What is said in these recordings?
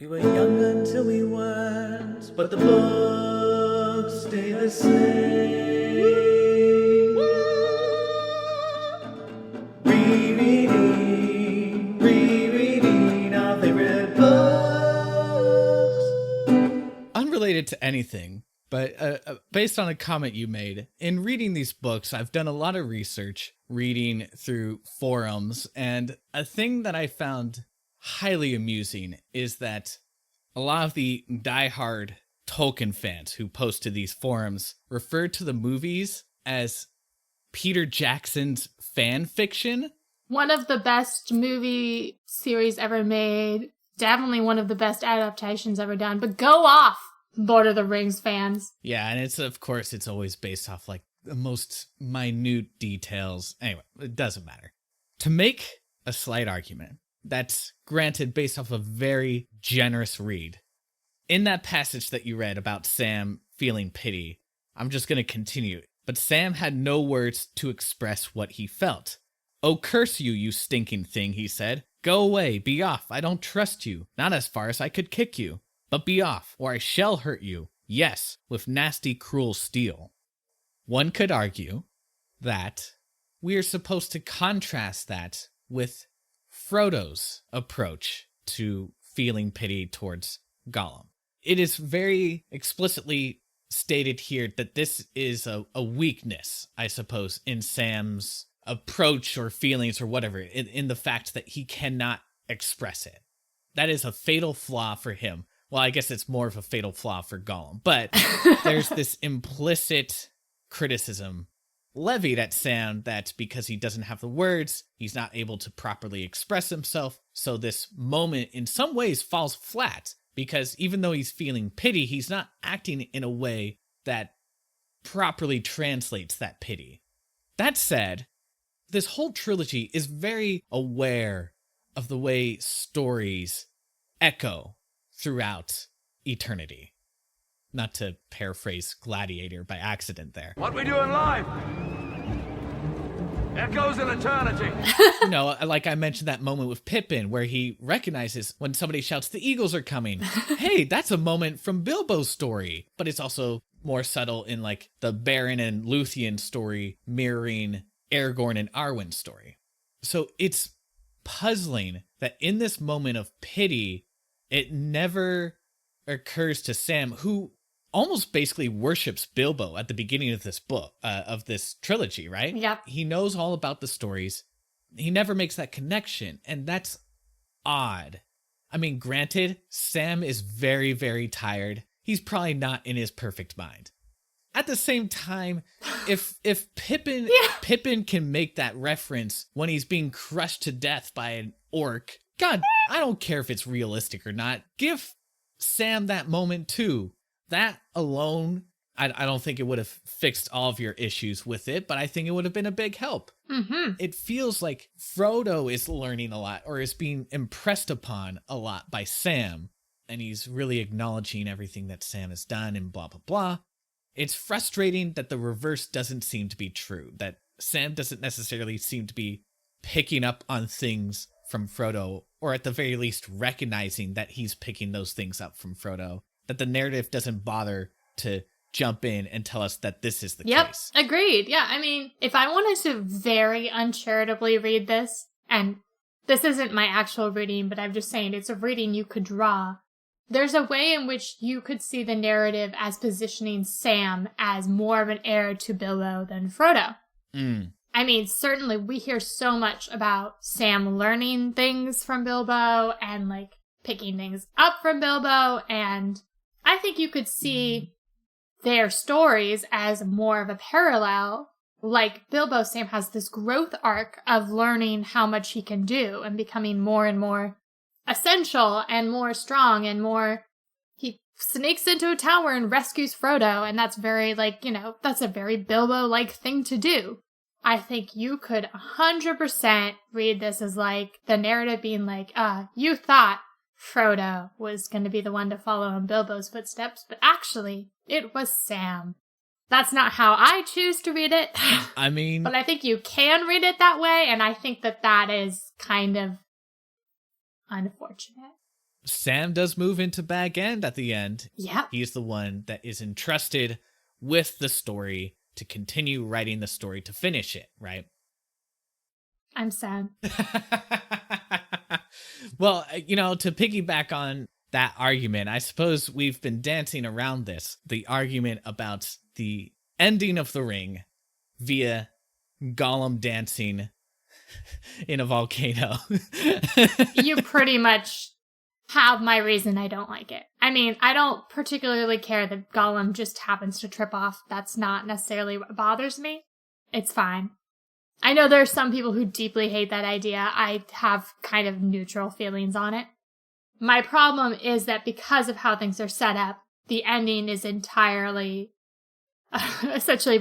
We were young until we weren't, but the books stay the same. Rereading our favorite books. Unrelated to anything, but based on a comment you made, in reading these books, I've done a lot of research, reading through forums, and a thing that I found highly amusing is that a lot of the diehard Tolkien fans who post to these forums refer to the movies as Peter Jackson's fan fiction. One of the best movie series ever made. Definitely one of the best adaptations ever done. But go off, Lord of the Rings fans. Yeah, and it's always based off like the most minute details. Anyway, it doesn't matter. To make a slight argument, that's granted based off a very generous read. In that passage that you read about Sam feeling pity, I'm just going to continue. But Sam had no words to express what he felt. "Oh, curse you, you stinking thing," he said. "Go away, be off, I don't trust you, not as far as I could kick you. But be off, or I shall hurt you, yes, with nasty, cruel steel." One could argue that we are supposed to contrast that with Frodo's approach to feeling pity towards Gollum. It is very explicitly stated here that this is a weakness, I suppose, in Sam's approach or feelings or whatever, in the fact that he cannot express it. That is a fatal flaw for him. Well, I guess it's more of a fatal flaw for Gollum, but there's this implicit criticism levied at Sam that because he doesn't have the words, he's not able to properly express himself. So this moment in some ways falls flat because even though he's feeling pity, he's not acting in a way that properly translates that pity. That said, this whole trilogy is very aware of the way stories echo throughout eternity. Not to paraphrase Gladiator by accident there. What we do in life echoes in eternity. You know, like I mentioned that moment with Pippin where he recognizes when somebody shouts, "The eagles are coming." Hey, that's a moment from Bilbo's story. But it's also more subtle in like the Beren and Luthien story mirroring Aragorn and Arwen's story. So it's puzzling that in this moment of pity, it never occurs to Sam, who almost basically worships Bilbo at the beginning of this book, of this trilogy, right? Yep. He knows all about the stories. He never makes that connection, and that's odd. I mean, granted, Sam is very, very tired. He's probably not in his perfect mind. At the same time, if Pippin can make that reference when he's being crushed to death by an orc, God, I don't care if it's realistic or not. Give Sam that moment too. That alone, I don't think it would have fixed all of your issues with it, but I think it would have been a big help. Mm-hmm. It feels like Frodo is learning a lot or is being impressed upon a lot by Sam, and he's really acknowledging everything that Sam has done and blah, blah, blah. It's frustrating that the reverse doesn't seem to be true, that Sam doesn't necessarily seem to be picking up on things from Frodo, or at the very least recognizing that he's picking those things up from Frodo, that the narrative doesn't bother to jump in and tell us that this is the case. Yep, agreed. Yeah, I mean, if I wanted to very uncharitably read this, and this isn't my actual reading, but I'm just saying it's a reading you could draw, there's a way in which you could see the narrative as positioning Sam as more of an heir to Bilbo than Frodo. I mean, certainly we hear so much about Sam learning things from Bilbo and, like, picking things up from Bilbo, and I think you could see their stories as more of a parallel. Like, Bilbo, Sam has this growth arc of learning how much he can do and becoming more and more essential and more strong and more... He sneaks into a tower and rescues Frodo, and that's very, like, you know, that's a very Bilbo-like thing to do. I think you could 100% read this as, like, the narrative being like, you thought Frodo was going to be the one to follow in Bilbo's footsteps, but actually, it was Sam. That's not how I choose to read it. I mean... But I think you can read it that way, and I think that that is kind of unfortunate. Sam does move into Bag End at the end. Yep. He's the one that is entrusted with the story to continue writing the story to finish it, right? I'm sad. Well, to piggyback on that argument, I suppose we've been dancing around this, the argument about the ending of The Ring via Gollum dancing in a volcano. You pretty much have my reason I don't like it. I mean, I don't particularly care that Gollum just happens to trip off. That's not necessarily what bothers me. It's fine. I know there are some people who deeply hate that idea. I have kind of neutral feelings on it. My problem is that because of how things are set up, the ending is entirely essentially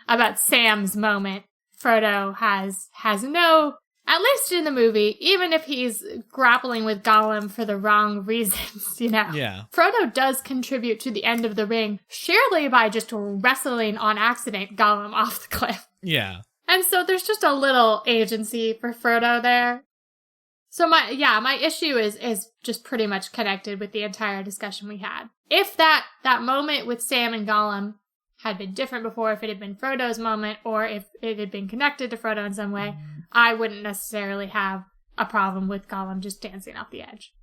about Sam's moment. Frodo has no, at least in the movie, even if he's grappling with Gollum for the wrong reasons, Yeah. Frodo does contribute to the end of the ring sheerly by just wrestling on accident Gollum off the cliff. Yeah. And so there's just a little agency for Frodo there. So my issue is just pretty much connected with the entire discussion we had. If that moment with Sam and Gollum had been different before, if it had been Frodo's moment, or if it had been connected to Frodo in some way, I wouldn't necessarily have a problem with Gollum just dancing off the edge.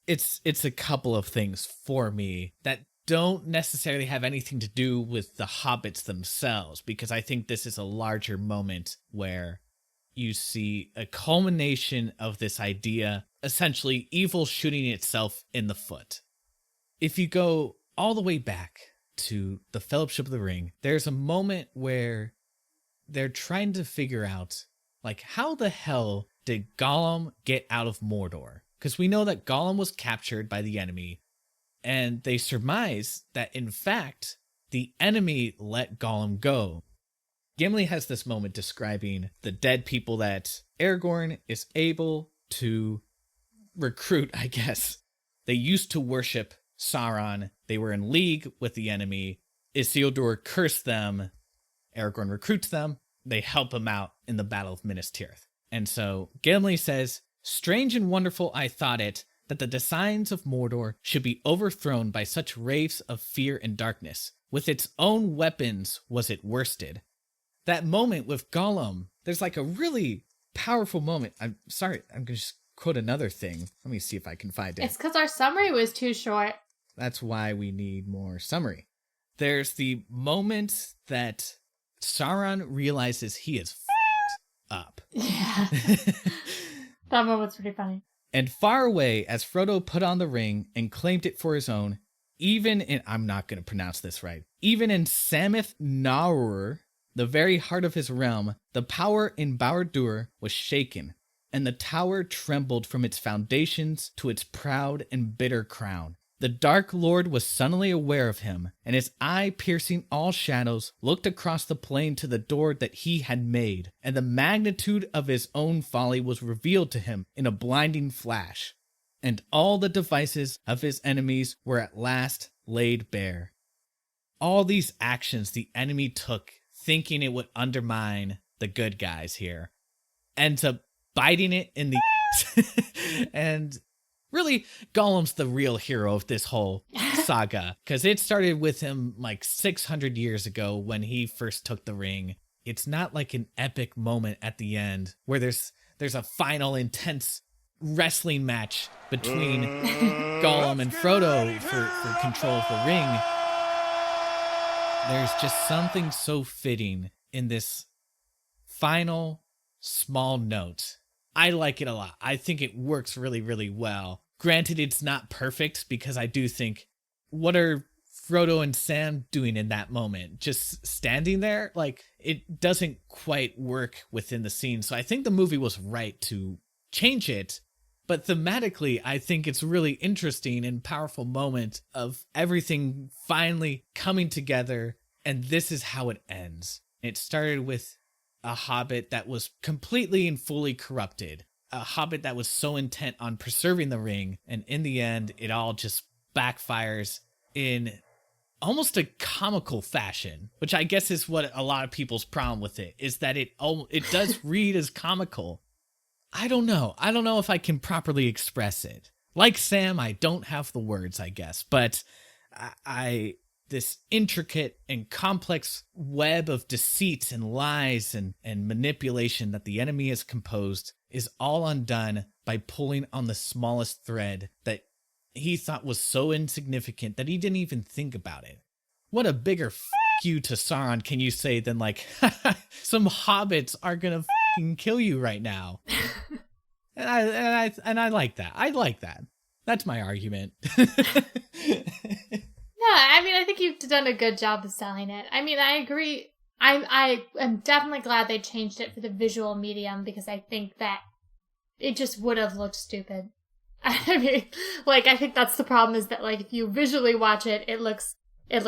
It's a couple of things for me that don't necessarily have anything to do with the hobbits themselves, because I think this is a larger moment where you see a culmination of this idea, essentially evil shooting itself in the foot. If you go all the way back to the Fellowship of the Ring, there's a moment where they're trying to figure out, like, how the hell did Gollum get out of Mordor? Because we know that Gollum was captured by the enemy, and they surmise that, in fact, the enemy let Gollum go. Gimli has this moment describing the dead people that Aragorn is able to recruit, I guess. They used to worship Sauron. They were in league with the enemy. Isildur cursed them. Aragorn recruits them. They help him out in the Battle of Minas Tirith. And so Gimli says, "Strange and wonderful I thought it, that the designs of Mordor should be overthrown by such wraiths of fear and darkness. With its own weapons was it worsted." That moment with Gollum, there's like a really powerful moment. I'm sorry, I'm going to just quote another thing. Let me see if I can find it. It's because our summary was too short. That's why we need more summary. There's the moment that Sauron realizes he is up. Yeah. That moment's pretty funny. And far away, as Frodo put on the ring and claimed it for his own, even in, I'm not going to pronounce this right, even in Samith Naur, the very heart of his realm, the power in Barad-dûr was shaken, and the tower trembled from its foundations to its proud and bitter crown. The Dark Lord was suddenly aware of him, and his eye, piercing all shadows, looked across the plain to the door that he had made, and the magnitude of his own folly was revealed to him in a blinding flash, and all the devices of his enemies were at last laid bare. All these actions the enemy took, thinking it would undermine the good guys here, ends up biting it in the and really, Gollum's the real hero of this whole saga, because it started with him like 600 years ago when he first took the ring. It's not like an epic moment at the end where there's a final intense wrestling match between Gollum and Frodo for control of the ring. There's just something so fitting in this final small note. I like it a lot. I think it works really, really well. Granted, it's not perfect, because I do think, what are Frodo and Sam doing in that moment? Just standing there? Like, it doesn't quite work within the scene. So I think the movie was right to change it. But thematically, I think it's a really interesting and powerful moment of everything finally coming together. And this is how it ends. It started with a hobbit that was completely and fully corrupted. A hobbit that was so intent on preserving the ring. And in the end, it all just backfires in almost a comical fashion, which I guess is what a lot of people's problem with it is, that it does read as comical. I don't know if I can properly express it. Like Sam, I don't have the words, I guess, but I this intricate and complex web of deceit and lies and manipulation that the enemy has composed is all undone by pulling on the smallest thread that he thought was so insignificant that he didn't even think about it. What a bigger you to Sauron can you say than like, some hobbits are gonna kill you right now. and I like that. I like that. That's my argument. Yeah, I mean, I think you've done a good job of selling it. I mean, I agree. I am definitely glad they changed it for the visual medium because I think that it just would have looked stupid. I mean, like, I think that's the problem is that, like, if you visually watch it, it looks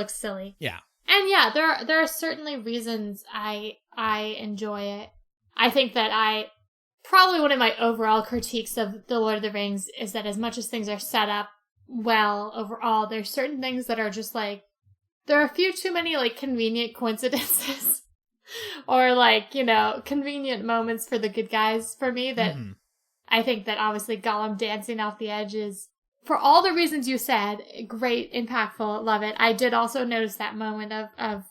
silly. Yeah. And yeah, there are certainly reasons I enjoy it. I think that probably one of my overall critiques of The Lord of the Rings is that as much as things are set up well overall, there's certain things that are just like, there are a few too many like convenient coincidences or like, you know, convenient moments for the good guys for me that I think that obviously Gollum dancing off the edge is, for all the reasons you said, great, impactful, love it. I did also notice that moment of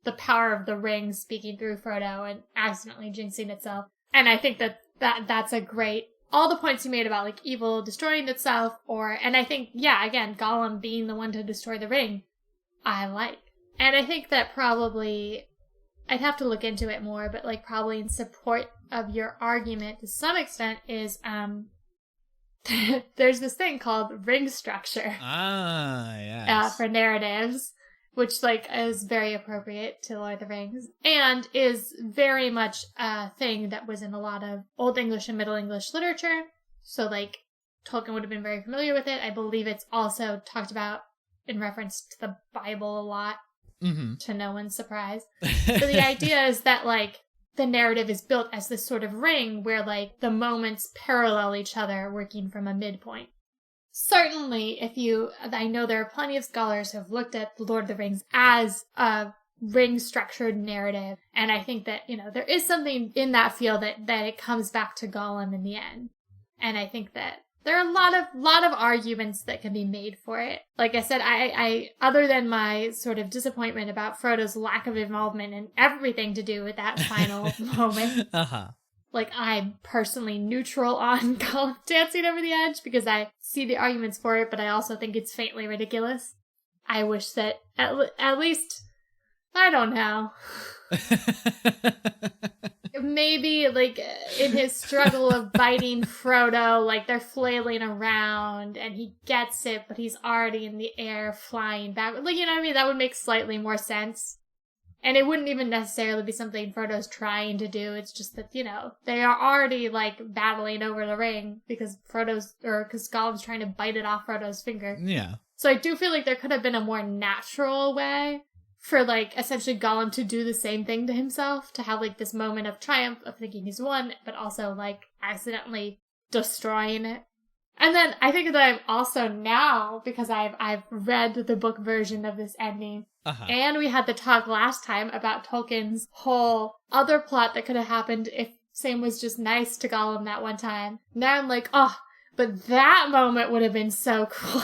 the power of the ring speaking through Frodo and accidentally jinxing itself. And I think that's a great, all the points you made about like evil destroying itself and I think, yeah, again, Gollum being the one to destroy the ring, I like. And I think that probably, I'd have to look into it more, but like probably in support of your argument to some extent is, there's this thing called ring structure. Ah, yes. For narratives, which like is very appropriate to Lord of the Rings and is very much a thing that was in a lot of Old English and Middle English literature. So like Tolkien would have been very familiar with it. I believe it's also talked about in reference to the Bible a lot, to no one's surprise. So the idea is that like the narrative is built as this sort of ring where like the moments parallel each other working from a midpoint. Certainly, I know there are plenty of scholars who have looked at The Lord of the Rings as a ring-structured narrative, and I think that, you know, there is something in that feel that it comes back to Gollum in the end. And I think that there are a lot of arguments that can be made for it. Like I said, I other than my sort of disappointment about Frodo's lack of involvement and everything to do with that final moment, like, I'm personally neutral on Gollum dancing over the edge because I see the arguments for it, but I also think it's faintly ridiculous. I wish that at least, I don't know. Maybe, like, in his struggle of biting Frodo, like, they're flailing around and he gets it, but he's already in the air flying back. Like, you know what I mean? That would make slightly more sense. And it wouldn't even necessarily be something Frodo's trying to do. It's just that, you know, they are already, like, battling over the ring because Gollum's trying to bite it off Frodo's finger. Yeah. So I do feel like there could have been a more natural way for, like, essentially Gollum to do the same thing to himself, to have, like, this moment of triumph of thinking he's won, but also, like, accidentally destroying it. And then I think that I'm also now, because I've read the book version of this ending, and we had the talk last time about Tolkien's whole other plot that could have happened if Sam was just nice to Gollum that one time. Now I'm like, oh, but that moment would have been so cool.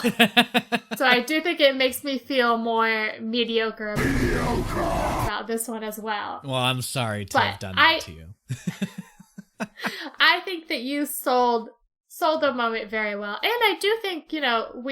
So I do think it makes me feel more mediocre about this one as well. Well, I'm sorry to have done that to you. I think that you sold the moment very well. And I do think, you know,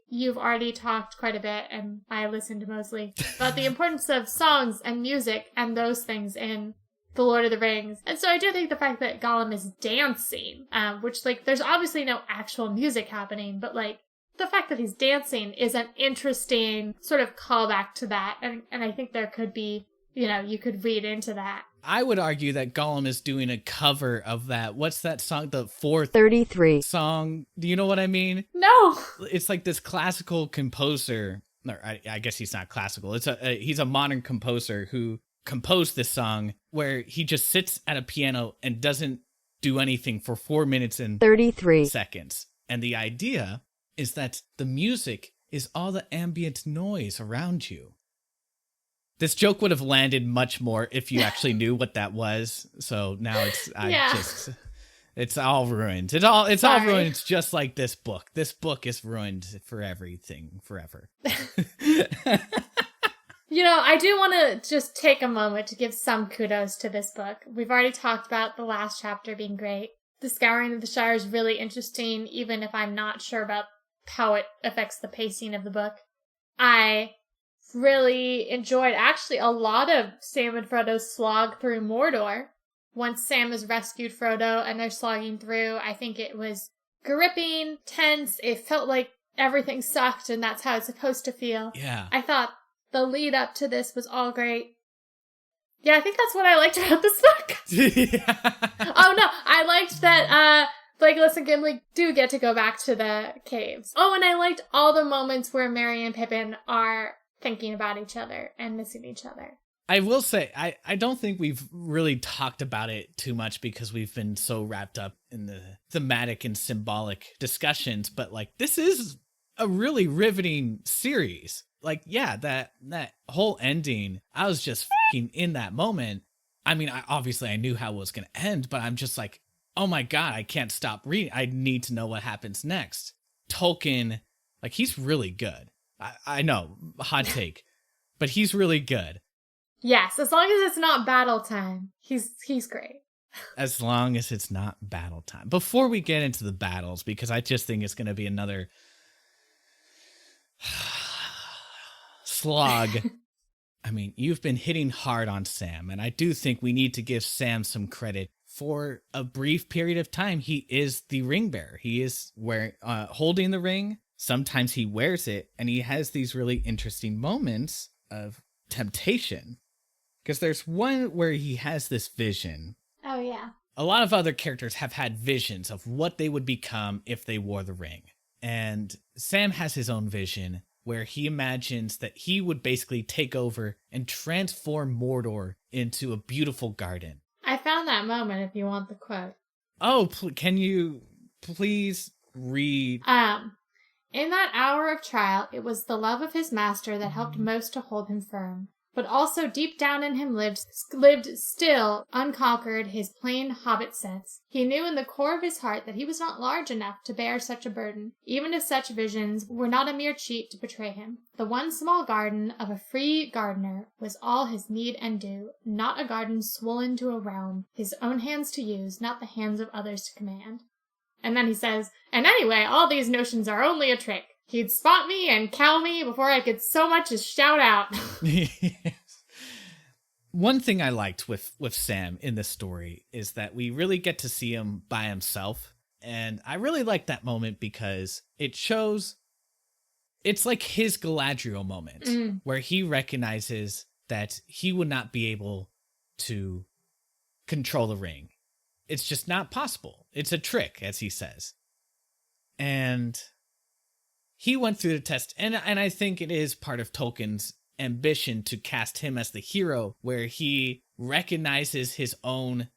you've already talked quite a bit, and I listened mostly, about the importance of songs and music and those things in The Lord of the Rings. And so I do think the fact that Gollum is dancing, which, like, there's obviously no actual music happening, but, like, the fact that he's dancing is an interesting sort of callback to that. And I think there could be, you know, you could read into that. I would argue that Gollum is doing a cover of that. What's that song? The 433 song. Do you know what I mean? No. It's like this classical composer. Or I guess he's not classical. He's a modern composer who composed this song where he just sits at a piano and doesn't do anything for 4 minutes and 33 seconds. And the idea is that the music is all the ambient noise around you. This joke would have landed much more if you actually knew what that was. So now It's all ruined. It's all Sorry. ruined. It's just like this book. This book is ruined for everything forever. I do want to just take a moment to give some kudos to this book. We've already talked about the last chapter being great. The Scouring of the Shire is really interesting, even if I'm not sure about how it affects the pacing of the book. I really enjoyed actually a lot of Sam and Frodo's slog through Mordor. Once Sam has rescued Frodo and they're slogging through, I think it was gripping, tense. It felt like everything sucked, and that's how it's supposed to feel. Yeah. I thought the lead up to this was all great. Yeah, I think that's what I liked about this book. Oh no, I liked that Legolas and Gimli do get to go back to the caves. Oh, and I liked all the moments where Merry and Pippin are thinking about each other and missing each other. I will say, I don't think we've really talked about it too much because we've been so wrapped up in the thematic and symbolic discussions, but like this is a really riveting series. Like, yeah, that whole ending, I was just fucking in that moment. I mean, I knew how it was going to end, but I'm just like, oh my God, I can't stop reading. I need to know what happens next. Tolkien, like, he's really good. I know, hot take, but he's really good. Yes, as long as it's not battle time, he's great. As long as it's not battle time. Before we get into the battles, because I just think it's going to be another slog. I mean, you've been hitting hard on Sam, and I do think we need to give Sam some credit. For a brief period of time, he is the ring bearer. He is holding the ring. Sometimes he wears it, and he has these really interesting moments of temptation. Because there's one where he has this vision. Oh, yeah. A lot of other characters have had visions of what they would become if they wore the ring. And Sam has his own vision where he imagines that he would basically take over and transform Mordor into a beautiful garden. I found that moment if you want the quote. Oh, can you please read? In that hour of trial, it was the love of his master that helped most to hold him firm. But also deep down in him lived still unconquered his plain hobbit sense. He knew in the core of his heart that he was not large enough to bear such a burden, even if such visions were not a mere cheat to betray him. The one small garden of a free gardener was all his need and due, not a garden swollen to a realm, his own hands to use, not the hands of others to command. And then he says, and anyway, all these notions are only a trick. He'd spot me and cow me before I could so much as shout out. Yes. One thing I liked with Sam in this story is that we really get to see him by himself. And I really like that moment because it shows it's like his Galadriel moment where he recognizes that he would not be able to control the ring. It's just not possible. It's a trick, as he says. And he went through the test, and I think it is part of Tolkien's ambition to cast him as the hero, where he recognizes his own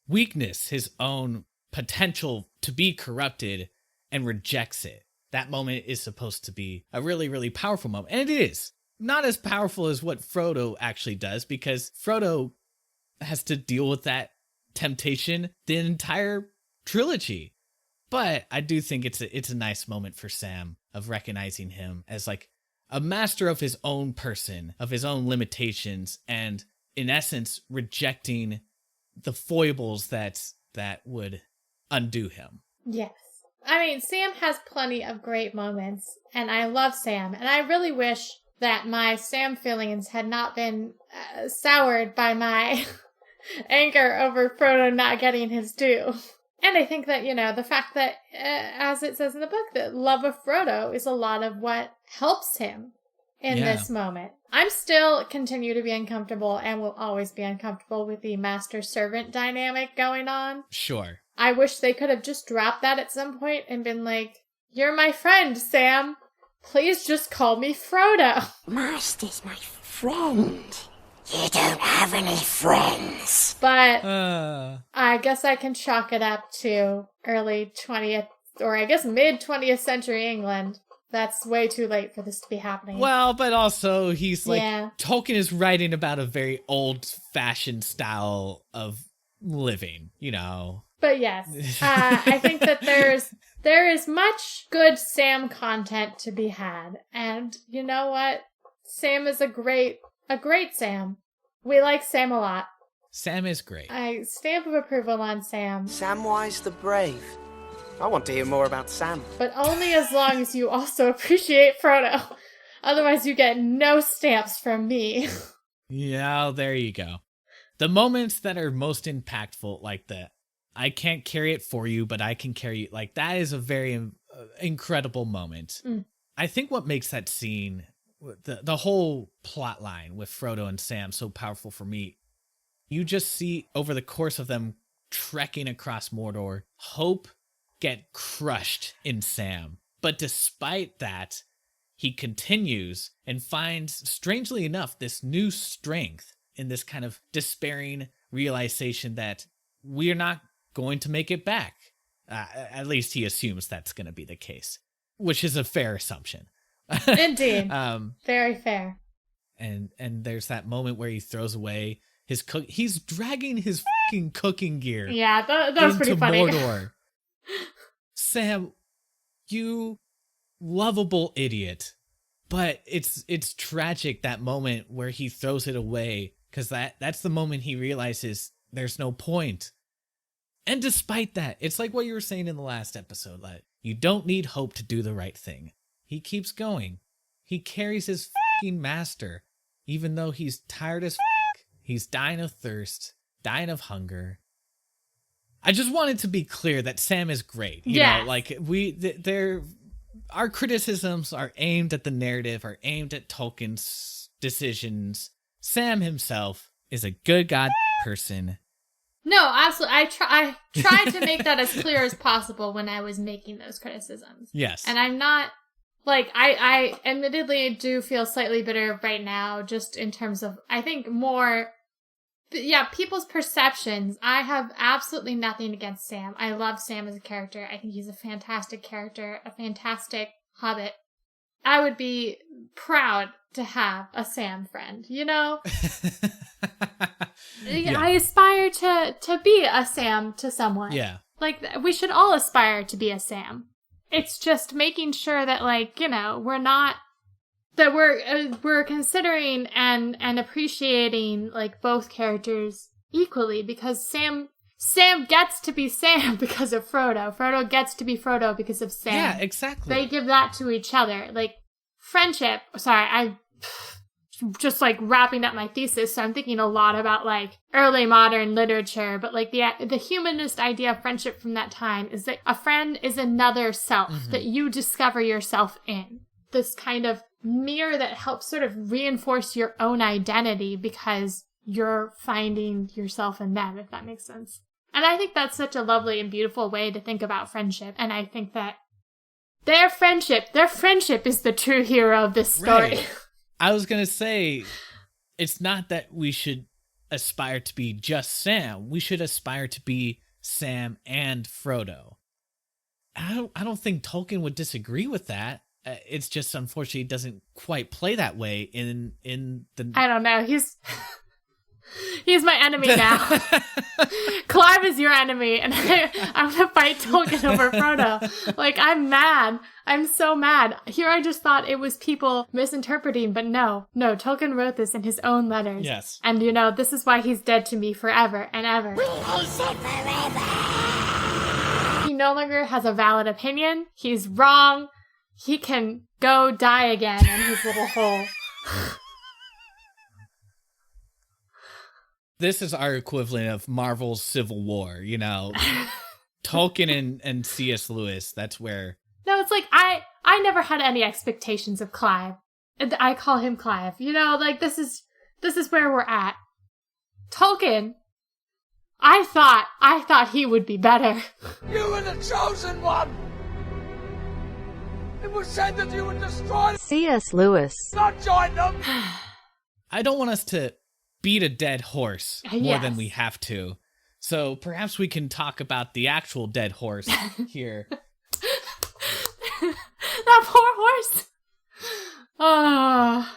weakness, his own potential to be corrupted, and rejects it. That moment is supposed to be a really, really powerful moment, and it is. Not as powerful as what Frodo actually does, because Frodo has to deal with that temptation the entire trilogy. But I do think it's a nice moment for Sam of recognizing him as like a master of his own person, of his own limitations, and in essence rejecting the foibles that would undo him. Yes. I mean, Sam has plenty of great moments, and I love Sam, and I really wish that my Sam feelings had not been soured by my anger over Frodo not getting his due. And I think that, the fact that, as it says in the book, that love of Frodo is a lot of what helps him in this moment. I'm still continue to be uncomfortable and will always be uncomfortable with the master-servant dynamic going on. Sure. I wish they could have just dropped that at some point and been like, you're my friend, Sam. Please just call me Frodo. Master's my friend. You don't have any friends. But I guess I can chalk it up to early 20th, or I guess mid-20th century England. That's way too late for this to be happening. Well, but also he's like, Yeah. Tolkien is writing about a very old-fashioned style of living, But yes, I think that there is much good Sam content to be had. And you know what? Sam is a great Sam. We like Sam a lot. Sam is great. I stamp of approval on Sam. Samwise the Brave. I want to hear more about Sam. But only as long as you also appreciate Frodo. Otherwise you get no stamps from me. Yeah, there you go. The moments that are most impactful, like the I can't carry it for you, but I can carry you, like that is a very incredible moment. I think what makes that scene, the whole plot line with Frodo and Sam so powerful for me, you just see over the course of them trekking across Mordor, hope get crushed in Sam. But despite that, he continues and finds, strangely enough, this new strength in this kind of despairing realization that we're not going to make it back. At least he assumes that's going to be the case, which is a fair assumption. Indeed. Very fair. And there's that moment where he throws away his he's dragging his fucking cooking gear. Yeah, that was pretty funny. Mordor. Sam, you lovable idiot. But it's tragic, that moment where he throws it away, because that's the moment he realizes there's no point. And despite that, it's like what you were saying in the last episode, that you don't need hope to do the right thing. He keeps going. He carries his fucking master, even though he's tired as fuck. He's dying of thirst, dying of hunger. I just wanted to be clear that Sam is great. You know, like our criticisms are aimed at the narrative, are aimed at Tolkien's decisions. Sam himself is a good god person. No, absolutely. I tried to make that as clear as possible when I was making those criticisms. Yes. And I'm not, like, I admittedly do feel slightly bitter right now, just in terms of, I think more, yeah, people's perceptions. I have absolutely nothing against Sam. I love Sam as a character. I think he's a fantastic character, a fantastic hobbit. I would be proud to have a Sam friend, you know? Yeah. I aspire to be a Sam to someone. Yeah. Like, we should all aspire to be a Sam. It's just making sure that, like, you know, we're considering and appreciating, like, both characters equally, because Sam gets to be Sam because of Frodo. Frodo gets to be Frodo because of Sam. Yeah, exactly. They give that to each other. Like, friendship. Sorry, I just, like, wrapping up my thesis, so I'm thinking a lot about, like, early modern literature, but, like, the humanist idea of friendship from that time is that a friend is another self that you discover yourself in. This kind of mirror that helps sort of reinforce your own identity because you're finding yourself in them, if that makes sense. And I think that's such a lovely and beautiful way to think about friendship, and I think that their friendship is the true hero of this story. Right. I was going to say, it's not that we should aspire to be just Sam. We should aspire to be Sam and Frodo. I don't think Tolkien would disagree with that. It's just, unfortunately, it doesn't quite play that way in the... I don't know. He's my enemy now. Clive is your enemy, and I'm gonna fight Tolkien over Frodo. Like, I'm mad. I'm so mad. Here I just thought it was people misinterpreting, but no, Tolkien wrote this in his own letters. Yes. And, you know, this is why he's dead to me forever and ever. We hate it forever. He no longer has a valid opinion. He's wrong. He can go die again in his little hole. This is our equivalent of Marvel's Civil War, you know. Tolkien and C.S. Lewis, that's where... No, it's like, I never had any expectations of Clive. I call him Clive. You know, like, this is where we're at. Tolkien, I thought he would be better. You were the chosen one! It was said that you would destroy them, C.S. Lewis. not join them! I don't want us to beat a dead horse more Yes. than we have to. So perhaps we can talk about the actual dead horse here. That poor horse. Oh.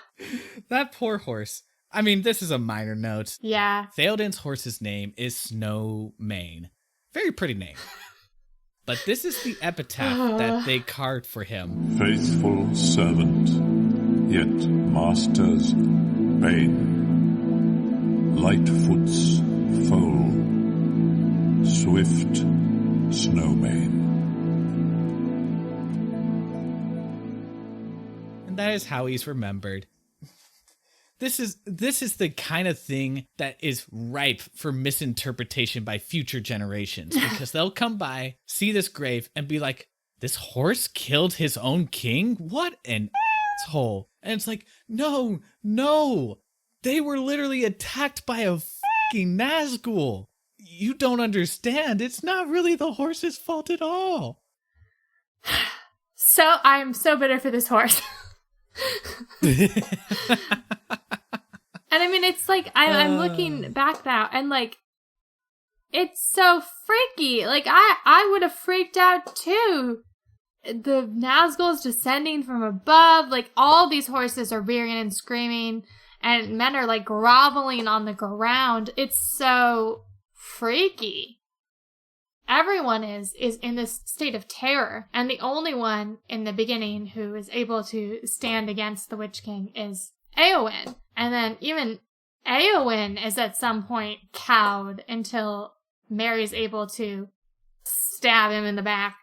That poor horse. I mean, this is a minor note. Yeah. Theoden's horse's name is Snowmane. Very pretty name. But this is the epitaph that they carved for him. Faithful servant, yet master's bane. Lightfoot's foal, swift snowmane. And that is how he's remembered. This is the kind of thing that is ripe for misinterpretation by future generations, because they'll come by, see this grave, and be like, this horse killed his own king? What an asshole. And it's like, no, they were literally attacked by a fucking Nazgul. You don't understand. It's not really the horse's fault at all. So I'm so bitter for this horse. And I mean, it's like, I'm looking back now, and like, it's so freaky. Like, I would have freaked out too. The Nazgul's descending from above, like, all these horses are rearing and screaming, and men are like groveling on the ground. It's so freaky. Everyone is in this state of terror, and the only one in the beginning who is able to stand against the Witch King is Éowyn. And then even Éowyn is at some point cowed until Mary's able to stab him in the back.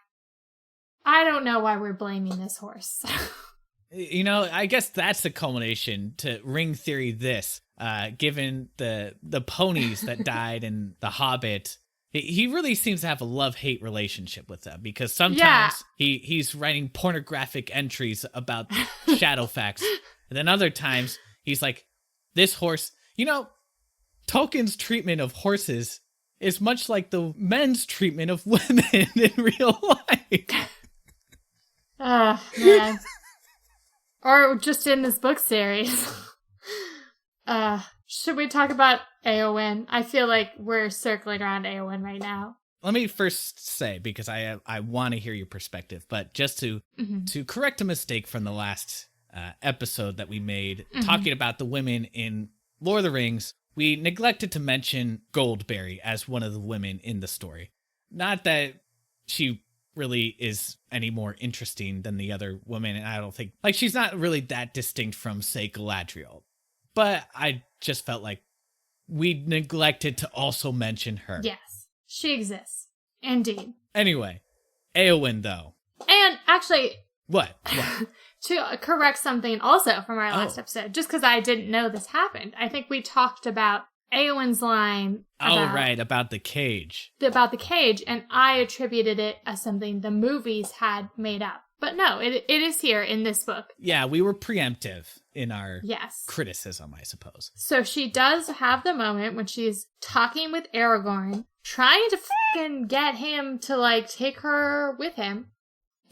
I don't know why we're blaming this horse. You know, I guess that's the culmination to ring theory this, given the ponies that died in The Hobbit. He really seems to have a love-hate relationship with them, because sometimes he's writing pornographic entries about Shadowfax, and then other times he's like, this horse, you know, Tolkien's treatment of horses is much like the men's treatment of women in real life. Oh, man. Or just in this book series. Should we talk about Éowyn? I feel like we're circling around Éowyn right now. Let me first say, because I want to hear your perspective, but just to correct a mistake from the last episode that we made, talking about the women in Lord of the Rings, we neglected to mention Goldberry as one of the women in the story. Not that she really is any more interesting than the other women, and I don't think, like, she's not really that distinct from, say, Galadriel. But I just felt like we neglected to also mention her. Yes, she exists. Indeed. Anyway, Éowyn, though. And actually... What? To correct something also from our last episode, just because I didn't know this happened. I think we talked about Éowyn's line about the cage. About the cage, and I attributed it as something the movies had made up. But no, it is here in this book. Yeah, we were preemptive in our yes. criticism, I suppose. So she does have the moment when she's talking with Aragorn, trying to fucking get him to, like, take her with him.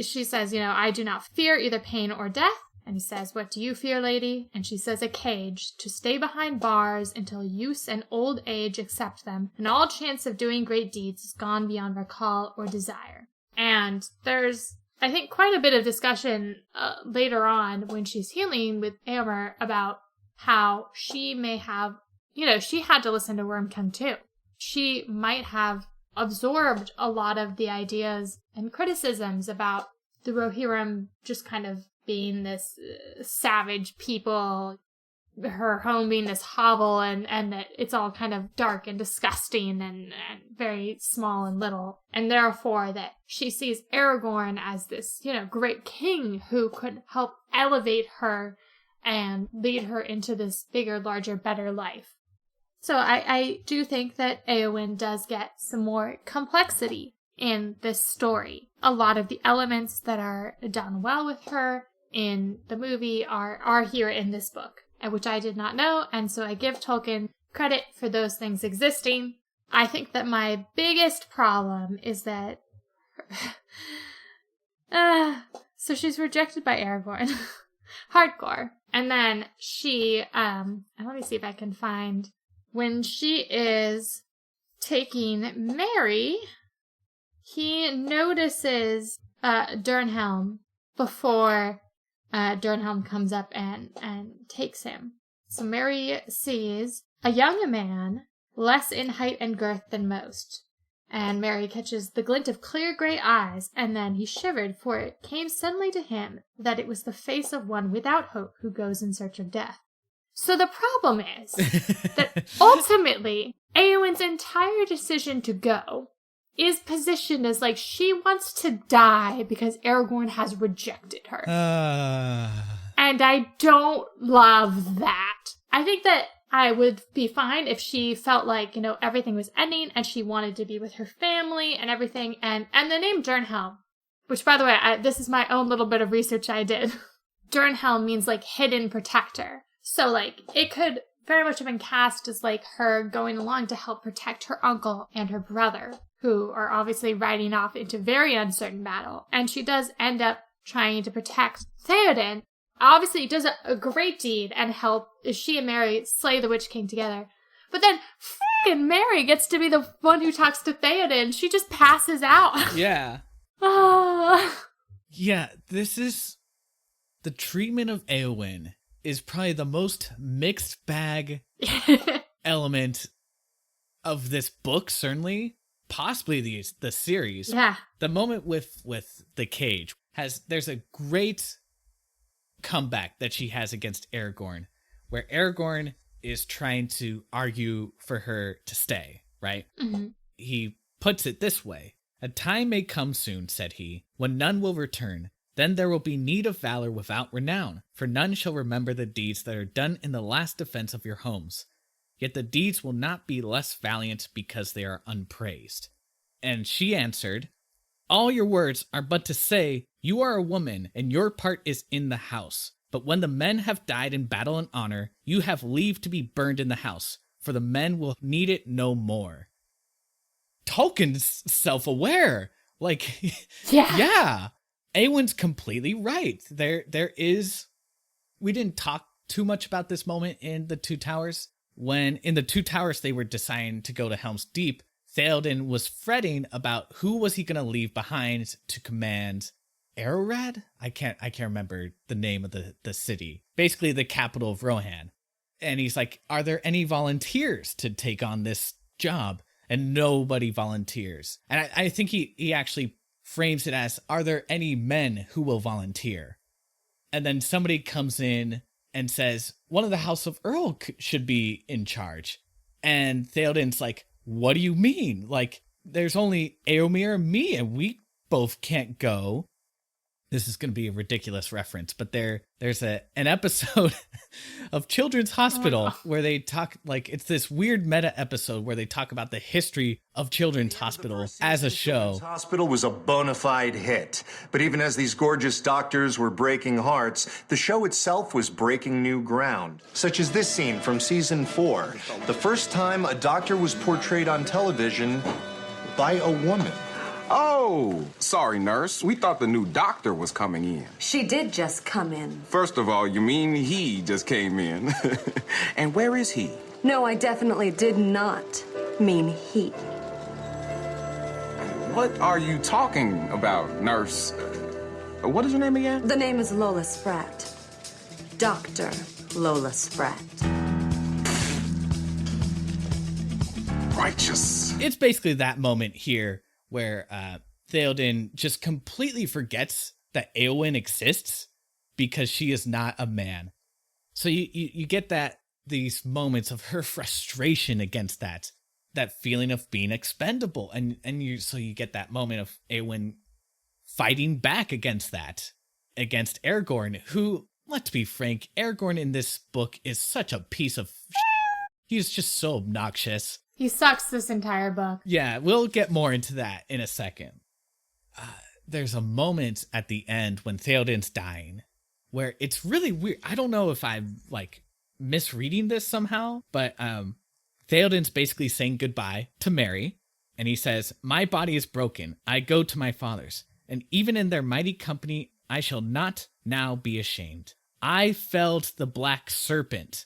She says, you know, I do not fear either pain or death. And he says, what do you fear, lady? And she says, a cage, to stay behind bars until use and old age accept them, and all chance of doing great deeds is gone beyond recall or desire. And there's, I think, quite a bit of discussion later on when she's healing with Éomer about how she may have, you know, she had to listen to Wormtongue too. She might have absorbed a lot of the ideas and criticisms about the Rohirrim just kind of being this savage people, her home being this hovel, and that it's all kind of dark and disgusting and very small and little. And therefore that she sees Aragorn as this, you know, great king who could help elevate her and lead her into this bigger, larger, better life. So I do think that Éowyn does get some more complexity in this story. A lot of the elements that are done well with her in the movie are here in this book, which I did not know, and so I give Tolkien credit for those things existing. I think that my biggest problem is that... so she's rejected by Aragorn. Hardcore. And then she... let me see if I can find... When she is taking Mary, he notices Durnhelm before Durnhelm comes up and takes him. So Mary sees a young man, less in height and girth than most, And Merry catches the glint of clear gray eyes, and then he shivered, for it came suddenly to him that it was the face of one without hope who goes in search of death. So the problem is that ultimately, Éowyn's entire decision to go is positioned as like she wants to die because Aragorn has rejected her. And I don't love that. I think that I would be fine if she felt like, you know, everything was ending and she wanted to be with her family and everything. And the name Durnhelm, which, by the way, this is my own little bit of research I did. Durnhelm means like hidden protector. So like it could very much have been cast as like her going along to help protect her uncle and her brother, who are obviously riding off into very uncertain battle. And she does end up trying to protect Theoden. Obviously does a great deed and help she and Merry slay the Witch King together. But then freaking Merry gets to be the one who talks to Theoden. She just passes out. Yeah. Yeah, this is... The treatment of Éowyn is probably the most mixed bag element of this book, certainly. Possibly the series. Yeah. The moment with the cage there's a great comeback that she has against Aragorn, where Aragorn is trying to argue for her to stay, right? Mm-hmm. He puts it this way: "A time may come soon," said he, "when none will return. Then there will be need of valor without renown, for none shall remember the deeds that are done in the last defense of your homes. Yet the deeds will not be less valiant because they are unpraised." And she answered, "All your words are but to say, you are a woman, and your part is in the house. But when the men have died in battle and honor, you have leave to be burned in the house, for the men will need it no more." Tolkien's self-aware. Like, yeah. Éowyn's completely right. There is... We didn't talk too much about this moment in The Two Towers. When in The Two Towers they were deciding to go to Helm's Deep, Theoden was fretting about who was he going to leave behind to command J.R.R? I can't remember the name of the city. Basically the capital of Rohan. And he's like, are there any volunteers to take on this job? And nobody volunteers. And I think he actually frames it as, are there any men who will volunteer? And then somebody comes in and says, one of the House of Earl should be in charge. And Theoden's like, what do you mean? Like, there's only Éomer and me, and we both can't go. This is going to be a ridiculous reference, but there's an episode of Children's Hospital where they talk, like, it's this weird meta episode where they talk about the history of Children's Hospital as a show. Children's Hospital was a bona fide hit, but even as these gorgeous doctors were breaking hearts, the show itself was breaking new ground, such as this scene from season 4, the first time a doctor was portrayed on television by a woman. Oh, sorry, nurse. We thought the new doctor was coming in. She did just come in. First of all, you mean he just came in. And where is he? No, I definitely did not mean he. What are you talking about, nurse? What is your name again? The name is Lola Spratt. Dr. Lola Spratt. Righteous. It's basically that moment here where Theoden just completely forgets that Éowyn exists because she is not a man. So you get these moments of her frustration against that feeling of being expendable, and you get that moment of Éowyn fighting back against Aragorn, who, let's be frank, Aragorn in this book is such a piece of he's just so obnoxious. He sucks this entire book. Yeah, we'll get more into that in a second. There's a moment at the end when Theoden's dying where it's really weird. I don't know if I'm like misreading this somehow, but Theoden's basically saying goodbye to Merry, and he says, "My body is broken. I go to my father's, and even in their mighty company, I shall not now be ashamed. I felled the black serpent."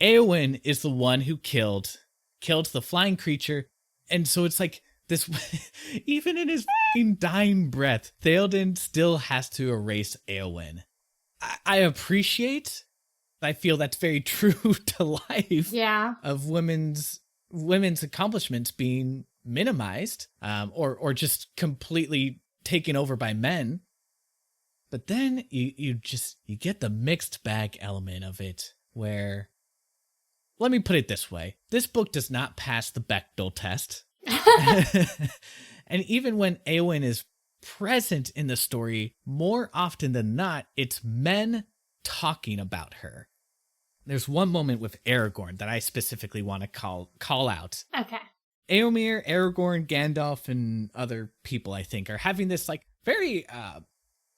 Éowyn is the one who killed the flying creature, and so it's like this. Even in his fucking dying breath, Theoden still has to erase Éowyn. I appreciate. I feel that's very true to life. Yeah. Of women's accomplishments being minimized, or just completely taken over by men. But then you get the mixed bag element of it, where, let me put it this way, this book does not pass the Bechdel test. And even when Éowyn is present in the story, more often than not, it's men talking about her. There's one moment with Aragorn that I specifically want to call out. Okay. Éomer, Aragorn, Gandalf, and other people, I think, are having this like very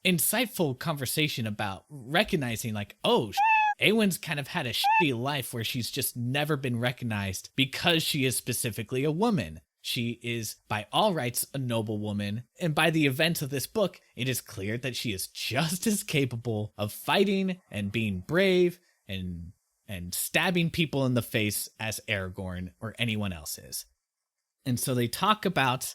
insightful conversation about recognizing like, oh, Éowyn's kind of had a shitty life where she's just never been recognized because she is specifically a woman. She is, by all rights, a noble woman, and by the events of this book, it is clear that she is just as capable of fighting and being brave and stabbing people in the face as Aragorn or anyone else is. And so they talk about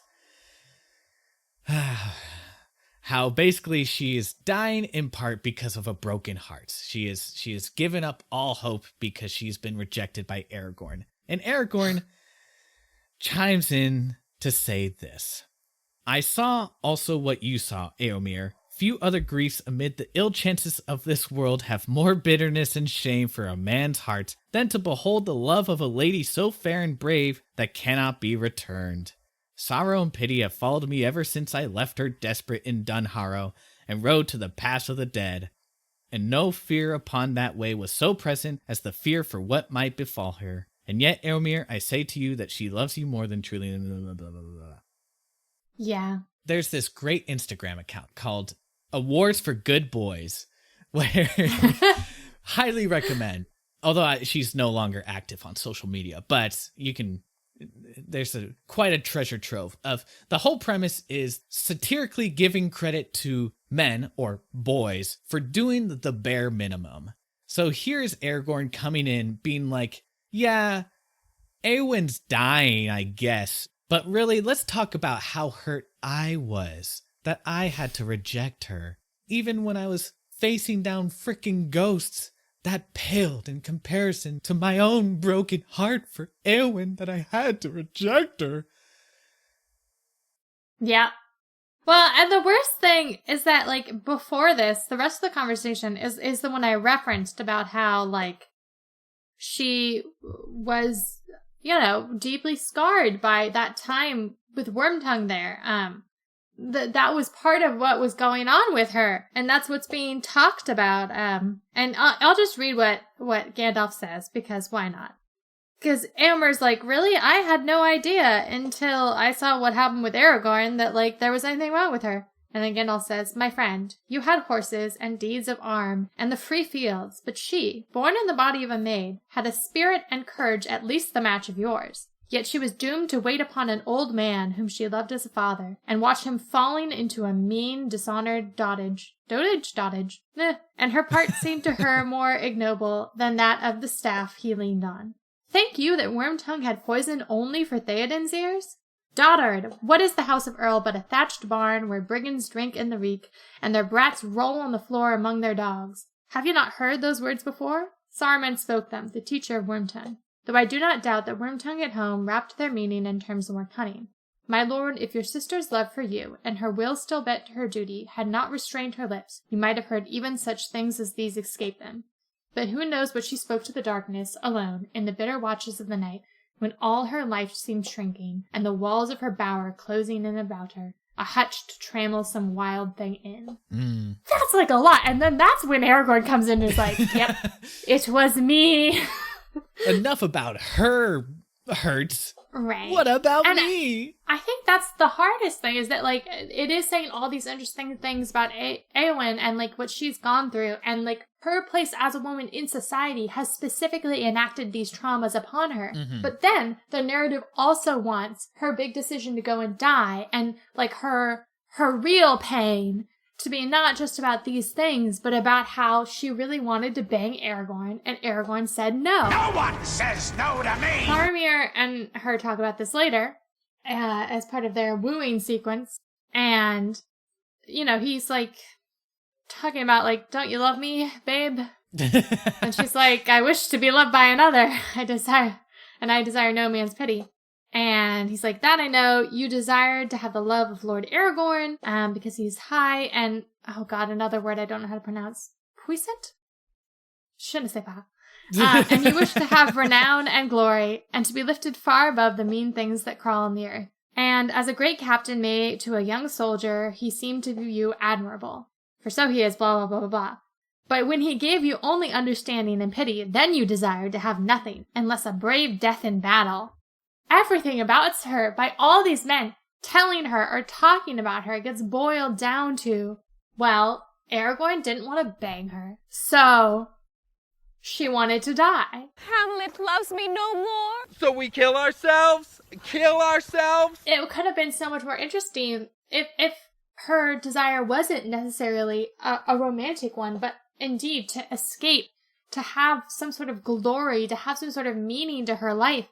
how basically she is dying in part because of a broken heart. She is given up all hope because she's been rejected by Aragorn. And Aragorn chimes in to say this. I saw also what you saw, Éomer. Few other griefs amid the ill chances of this world have more bitterness and shame for a man's heart than to behold the love of a lady so fair and brave that cannot be returned. Sorrow and pity have followed me ever since I left her desperate in Dunharrow and rode to the pass of the dead. And no fear upon that way was so present as the fear for what might befall her. And yet, Éomer, I say to you that she loves you more than truly... Blah, blah, blah, blah. Yeah. There's this great Instagram account called Awards for Good Boys, where highly recommend. Although she's no longer active on social media, but you can... There's quite a treasure trove of the whole premise is satirically giving credit to men or boys for doing the bare minimum. So here's Aragorn coming in being like, yeah, Éowyn's dying, I guess. But really, let's talk about how hurt I was that I had to reject her. Even when I was facing down frickin' ghosts, that paled in comparison to my own broken heart for Éowyn that I had to reject her. Yeah. Well, and the worst thing is that, like, before this, the rest of the conversation is the one I referenced about how, like, she was, deeply scarred by that time with Wormtongue there. That was part of what was going on with her, and that's what's being talked about. And I'll just read what Gandalf says, because why not? Because Éomer's like, really? I had no idea until I saw what happened with Aragorn that, like, there was anything wrong with her. And then Gandalf says, my friend, you had horses and deeds of arm and the free fields, but she, born in the body of a maid, had a spirit and courage at least the match of yours. Yet she was doomed to wait upon an old man whom she loved as a father, and watch him falling into a mean, dishonored dotage. And her part seemed to her more ignoble than that of the staff he leaned on. Think you that Wormtongue had poison only for Theoden's ears? Dotard, what is the house of Earl but a thatched barn where brigands drink in the reek, and their brats roll on the floor among their dogs? Have you not heard those words before? Saruman spoke them, the teacher of Wormtongue. Though I do not doubt that Wormtongue at home wrapped their meaning in terms more cunning. My lord, if your sister's love for you, and her will still bent to her duty, had not restrained her lips, you might have heard even such things as these escape them. But who knows what she spoke to the darkness, alone, in the bitter watches of the night, when all her life seemed shrinking, and the walls of her bower closing in about her, a hutch to trammel some wild thing in. That's like a lot, and then that's when Aragorn comes in and is like, yep, it was me. Enough about her hurts. Right. What about me? I think that's the hardest thing, is that, like, it is saying all these interesting things about Éowyn and, like, what she's gone through, and, like, her place as a woman in society has specifically enacted these traumas upon her. Mm-hmm. But then the narrative also wants her big decision to go and die, and, like, her real pain to be not just about these things, but about how she really wanted to bang Aragorn, and Aragorn said no. No one says no to me! Faramir and her talk about this later, as part of their wooing sequence, and, he's, like, talking about, like, don't you love me, babe? And she's like, I wish to be loved by another. I desire no man's pity. And he's like, that I know, you desired to have the love of Lord Aragorn, because he's high and, oh god, another word I don't know how to pronounce. Puissant? Je ne sais pas. And you wish to have renown and glory, and to be lifted far above the mean things that crawl on the earth. And as a great captain may to a young soldier, he seemed to view you admirable. For so he is, blah, blah, blah, blah, blah. But when he gave you only understanding and pity, then you desired to have nothing, unless a brave death in battle. Everything about her, by all these men telling her or talking about her, gets boiled down to, well, Aragorn didn't want to bang her, so she wanted to die. Hamlet loves me no more. So we kill ourselves? Kill ourselves? It could have been so much more interesting if her desire wasn't necessarily a romantic one, but indeed to escape, to have some sort of glory, to have some sort of meaning to her life.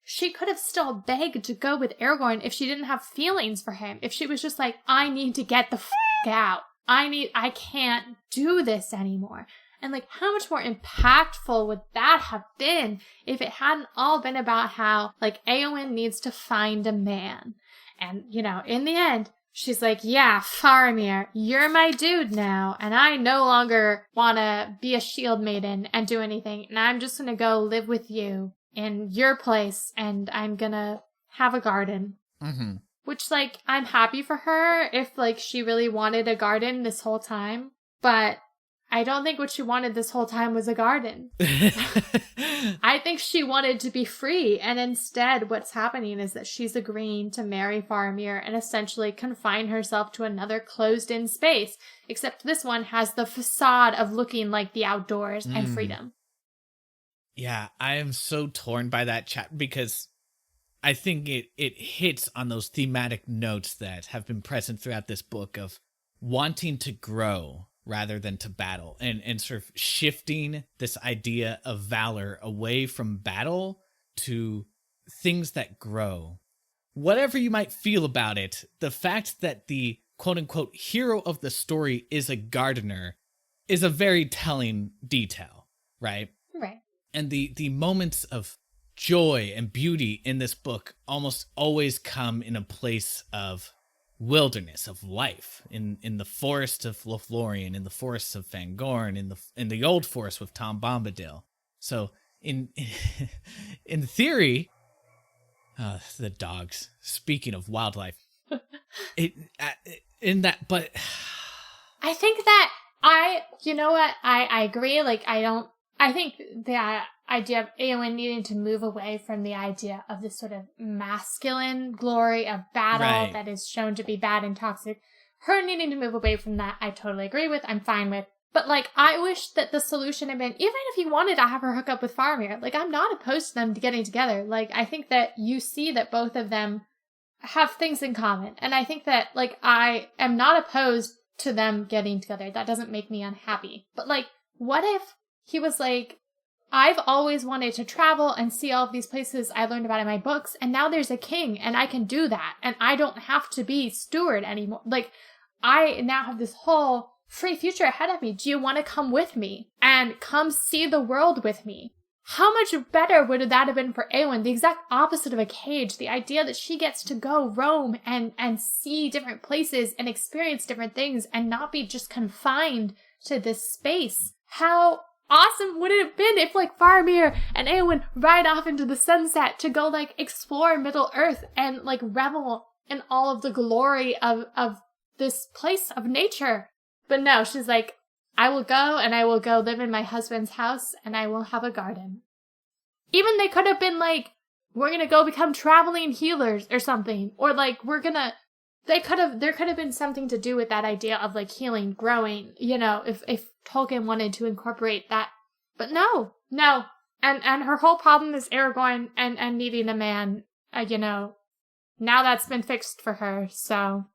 She could have still begged to go with Aragorn if she didn't have feelings for him. If she was just like, I need to get the f*** out. I can't do this anymore. And like, how much more impactful would that have been if it hadn't all been about how, like, Éowyn needs to find a man. And, you know, in the end, she's like, yeah, Faramir, you're my dude now, and I no longer want to be a shield maiden and do anything, and I'm just going to go live with you in your place, and I'm going to have a garden. Mm-hmm. Which, like, I'm happy for her if, like, she really wanted a garden this whole time, but I don't think what she wanted this whole time was a garden. I think she wanted to be free, and instead what's happening is that she's agreeing to marry Faramir and essentially confine herself to another closed-in space, except this one has the facade of looking like the outdoors and freedom. Yeah, I am so torn by that chat because I think it hits on those thematic notes that have been present throughout this book of wanting to grow rather than to battle, and sort of shifting this idea of valor away from battle to things that grow. Whatever you might feel about it, the fact that the quote-unquote hero of the story is a gardener is a very telling detail, right? Right. And the moments of joy and beauty in this book almost always come in a place of wilderness, of life, in the forest of Lothlorien, in the forests of Fangorn, in the old forest with Tom Bombadil. So in theory, the dogs. Speaking of wildlife, in that, but I think that you know what, I agree. Like, I think the idea of Éowyn needing to move away from the idea of this sort of masculine glory of battle that is shown to be bad and toxic, her needing to move away from that, I totally agree with, I'm fine with. But, like, I wish that the solution had been, even if he wanted to have her hook up with Faramir, like, I'm not opposed to them getting together. Like, I think that you see that both of them have things in common. And I think that, like, I am not opposed to them getting together. That doesn't make me unhappy. But, like, what if he was like, I've always wanted to travel and see all of these places I learned about in my books, and now there's a king, and I can do that, and I don't have to be steward anymore. Like, I now have this whole free future ahead of me. Do you want to come with me and come see the world with me? How much better would that have been for Éowyn? The exact opposite of a cage. The idea that she gets to go roam and see different places and experience different things and not be just confined to this space. How awesome would it have been if, like, Faramir and Éowyn ride off into the sunset to go, like, explore Middle Earth and, like, revel in all of the glory of this place of nature. But no, she's like, I will go, and I will go live in my husband's house, and I will have a garden. Even they could have been like, we're gonna go become traveling healers or something. Or, like, there could have been something to do with that idea of, like, healing, growing, you know, if Tolkien wanted to incorporate that. But no. And her whole problem is Aragorn and needing a man, you know. Now that's been fixed for her, so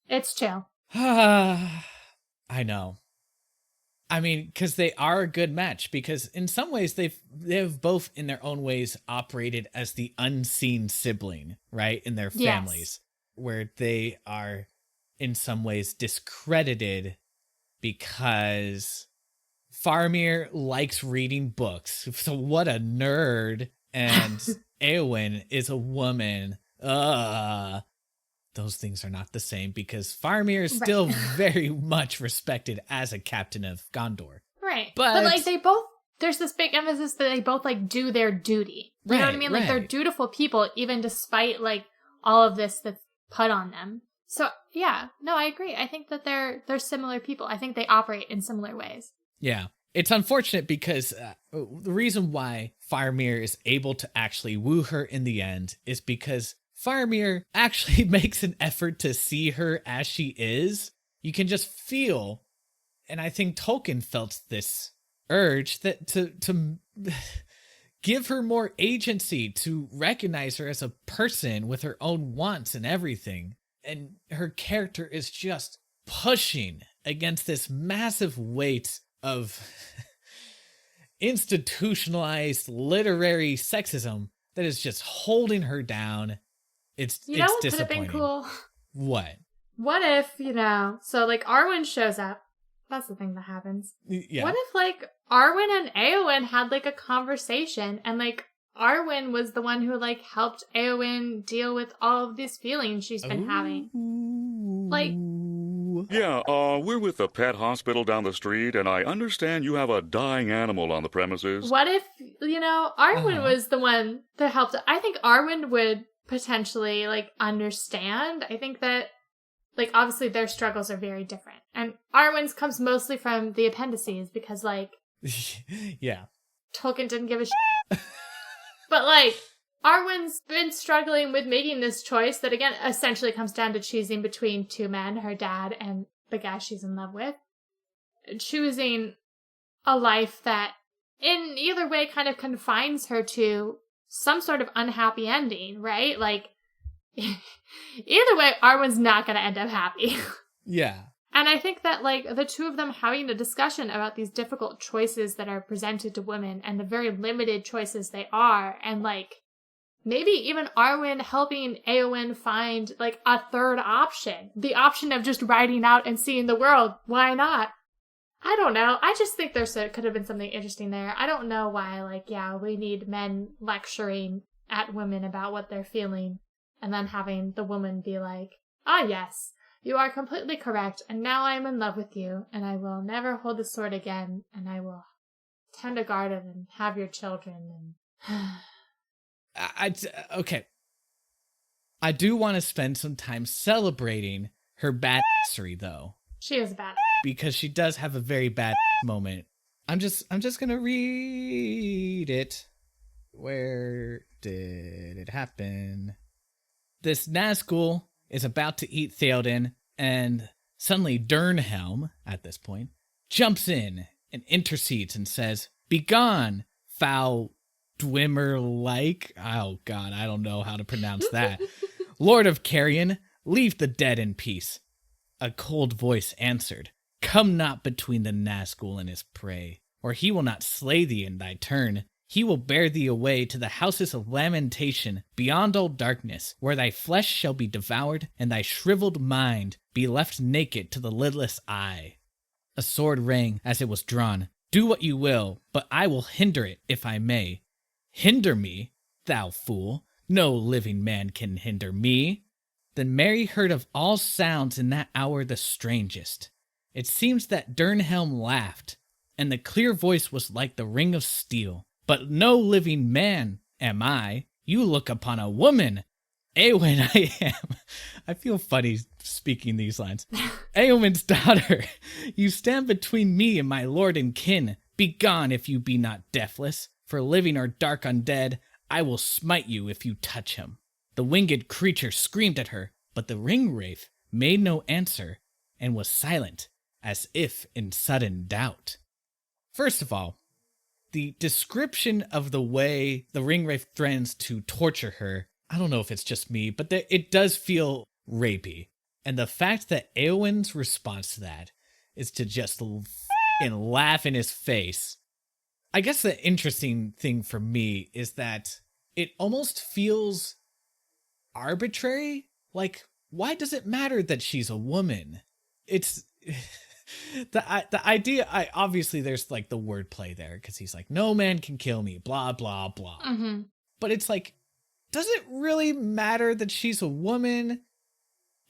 it's chill. I know. I mean, because they are a good match, because in some ways they've both in their own ways operated as the unseen sibling, right, in their families. Yes. Where they are in some ways discredited because Faramir likes reading books. So what a nerd. And Eowyn is a woman, those things are not the same because Faramir is still very much respected as a captain of Gondor. Right. But like they both, there's this big emphasis that they both like do their duty. You know what I mean? Like they're dutiful people, even despite like all of this that's put on them. So yeah, no, I agree. I think that they're similar people. I think they operate in similar ways. Yeah. It's unfortunate because the reason why Faramir is able to actually woo her in the end is because Faramir actually makes an effort to see her as she is. You can just feel, and I think Tolkien felt this urge that to give her more agency, to recognize her as a person with her own wants and everything. And her character is just pushing against this massive weight of institutionalized literary sexism that is just holding her down. It's disappointing. Could have been cool. What? What if, so like Arwen shows up. That's the thing that happens. Yeah. What if like Arwen and Eowyn had like a conversation and like Arwen was the one who like helped Eowyn deal with all of these feelings she's been having? Like, yeah, we're with the pet hospital down the street, and I understand you have a dying animal on the premises. What if, Arwen was the one that helped? I think Arwen would potentially, like, understand. I think that, like, obviously their struggles are very different. And Arwen's comes mostly from the appendices because, like... yeah. Tolkien didn't give a shit. But, like... Arwen's been struggling with making this choice that, again, essentially comes down to choosing between two men, her dad and the guy she's in love with. Choosing a life that, in either way, kind of confines her to some sort of unhappy ending, right? Like, either way, Arwen's not going to end up happy. Yeah. And I think that, like, the two of them having a discussion about these difficult choices that are presented to women and the very limited choices they are, and, like, maybe even Arwen helping Eowyn find, like, a third option. The option of just riding out and seeing the world. Why not? I don't know. I just think there could have been something interesting there. I don't know why, like, yeah, we need men lecturing at women about what they're feeling and then having the woman be like, ah, yes, you are completely correct, and now I am in love with you, and I will never hold the sword again, and I will tend a garden and have your children, and... Okay. I do want to spend some time celebrating her badassery, though. She is bad. Because she does have a very bad moment. I'm just gonna read it. Where did it happen? This Nazgul is about to eat Theoden, and suddenly Durnhelm, at this point, jumps in and intercedes and says, "Begone, foul Dwemer-like," oh god, I don't know how to pronounce that, "Lord of Carrion, leave the dead in peace." A cold voice answered, "Come not between the Nazgul and his prey, or he will not slay thee in thy turn. He will bear thee away to the houses of lamentation, beyond all darkness, where thy flesh shall be devoured, and thy shriveled mind be left naked to the lidless eye." A sword rang as it was drawn. "Do what you will, but I will hinder it if I may." "Hinder me? Thou fool! No living man can hinder me." Then Mary heard of all sounds in that hour the strangest. It seems that Durnhelm laughed, and the clear voice was like the ring of steel. "But no living man am I. You look upon a woman. Eowyn I am." I feel funny speaking these lines. "Eowyn's daughter, you stand between me and my lord and kin. Begone if you be not deathless. For living or dark undead, I will smite you if you touch him." The winged creature screamed at her, but the ringwraith made no answer and was silent, as if in sudden doubt. First of all, the description of the way the ringwraith threatens to torture her, I don't know if it's just me, but it does feel rapey. And the fact that Eowyn's response to that is to just laugh in his face. I guess the interesting thing for me is that it almost feels arbitrary. Like, why does it matter that she's a woman? It's the idea. Obviously there's like the wordplay there because he's like, no man can kill me, blah blah blah. Mm-hmm. But it's like, does it really matter that she's a woman?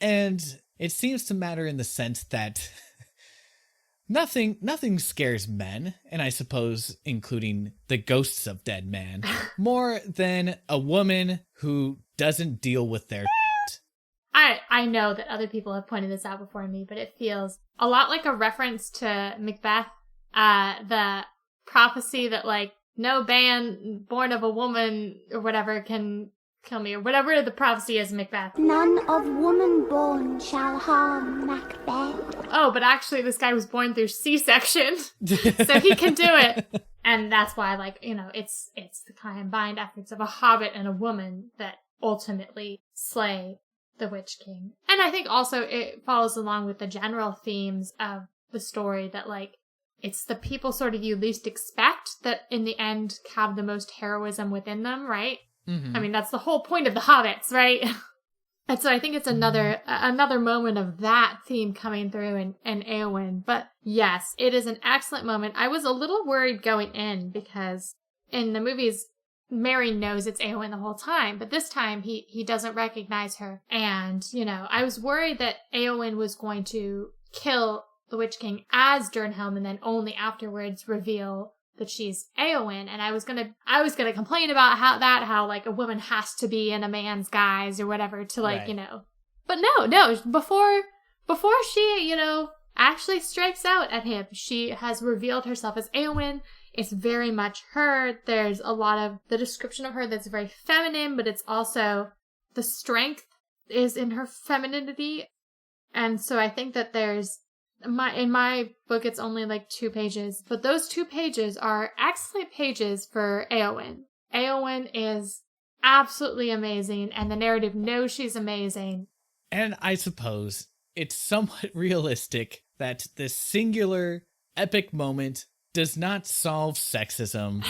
And it seems to matter in the sense that nothing scares men, and I suppose including the ghosts of dead men, more than a woman who doesn't deal with their shit. I know that other people have pointed this out before me, but it feels a lot like a reference to Macbeth, the prophecy that, like, no man born of a woman or whatever can kill me, or whatever the prophecy is in Macbeth. None of woman born shall harm Macbeth. Oh, but actually this guy was born through C-section, so he can do it. And that's why, like, you know, it's the combined efforts of a hobbit and a woman that ultimately slay the Witch King. And I think also it follows along with the general themes of the story that, like, it's the people sort of you least expect that in the end have the most heroism within them, right? Mm-hmm. I mean, that's the whole point of the hobbits, right? And so I think it's another moment of that theme coming through in Éowyn. But yes, it is an excellent moment. I was a little worried going in because in the movies, Merry knows it's Éowyn the whole time, but this time he doesn't recognize her. And, you know, I was worried that Éowyn was going to kill the Witch King as Durnhelm and then only afterwards reveal that she's Éowyn. And I was gonna complain about how like a woman has to be in a man's guise or whatever to, like, right, you know. But no, before she, you know, actually strikes out at him, she has revealed herself as Éowyn. It's very much her. There's a lot of the description of her that's very feminine, but it's also the strength is in her femininity. And so I think that in my book, it's only like 2 pages, but those 2 pages are excellent pages for Éowyn. Éowyn is absolutely amazing, and the narrative knows she's amazing. And I suppose it's somewhat realistic that this singular epic moment does not solve sexism.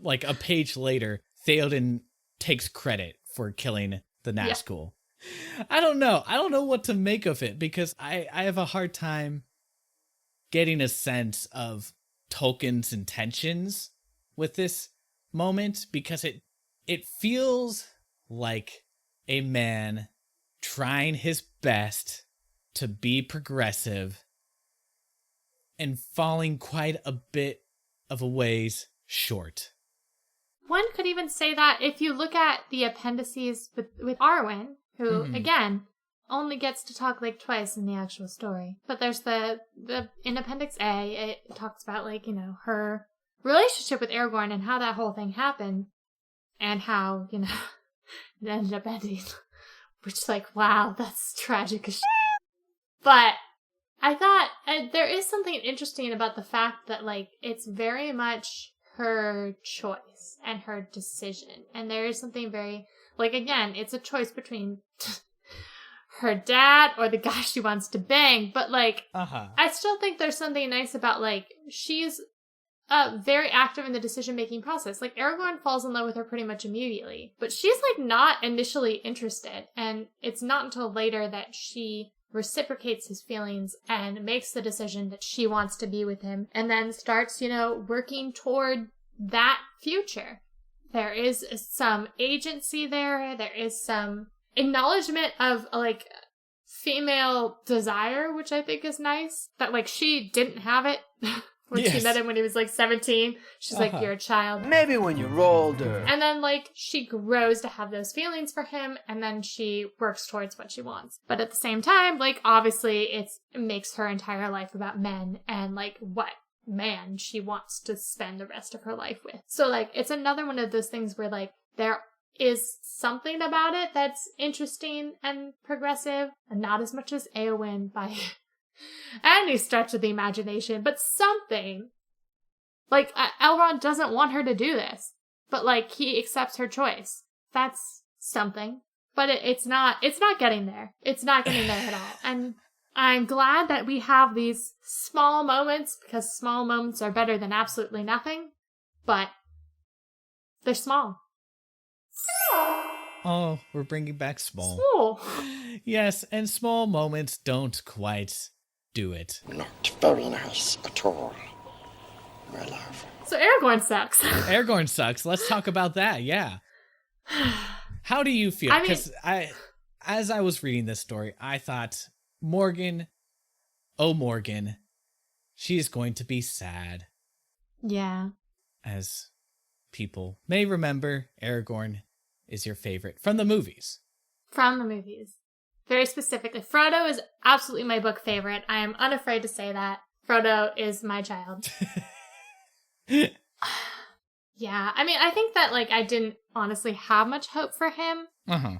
Like a page later, Theoden takes credit for killing the Nazgul. Yeah. I don't know what to make of it, because I have a hard time getting a sense of Tolkien's intentions with this moment, because it feels like a man trying his best to be progressive and falling quite a bit of a ways short. One could even say that if you look at the appendices with Arwen, who, again, only gets to talk like twice in the actual story. But there's the in Appendix A, it talks about, like, you know, her relationship with Aragorn and how that whole thing happened, and how, you know, it ended up ending. Which, like, wow, that's tragic as shit. But I thought there is something interesting about the fact that, like, it's very much her choice and her decision. And there is something very, like, again, it's a choice between her dad or the guy she wants to bang. But, like, I still think there's something nice about, like, she's very active in the decision-making process. Like, Aragorn falls in love with her pretty much immediately. But she's, like, not initially interested. And it's not until later that she reciprocates his feelings and makes the decision that she wants to be with him, and then starts, you know, working toward that future. There is some agency there. There is some acknowledgement of, like, female desire, which I think is nice. That, like, she didn't have it when she met him when he was, like, 17. She's like, you're a child. Maybe when you're older. And then, like, she grows to have those feelings for him, and then she works towards what she wants. But at the same time, like, obviously it makes her entire life about men and, like, what man she wants to spend the rest of her life with. So, like, it's another one of those things where, like, there is something about it that's interesting and progressive, and not as much as Éowyn by any stretch of the imagination, but something. Like, Elrond doesn't want her to do this, but, like, he accepts her choice. That's something. But it's not getting there. It's not getting there at all. And I'm glad that we have these small moments, because small moments are better than absolutely nothing, but they're small. Oh, we're bringing back small. Small. Yes, and small moments don't quite do it. Not very nice at all, my love. So Aragorn sucks. Aragorn sucks. Let's talk about that, yeah. How do you feel? I mean- Because as I was reading this story, I thought, Morgan, oh Morgan, she is going to be sad. Yeah. As people may remember, Aragorn is your favorite from the movies. From the movies. Very specifically. Frodo is absolutely my book favorite. I am unafraid to say that. Frodo is my child. Yeah. I mean, I think that, like, I didn't honestly have much hope for him. Uh-huh.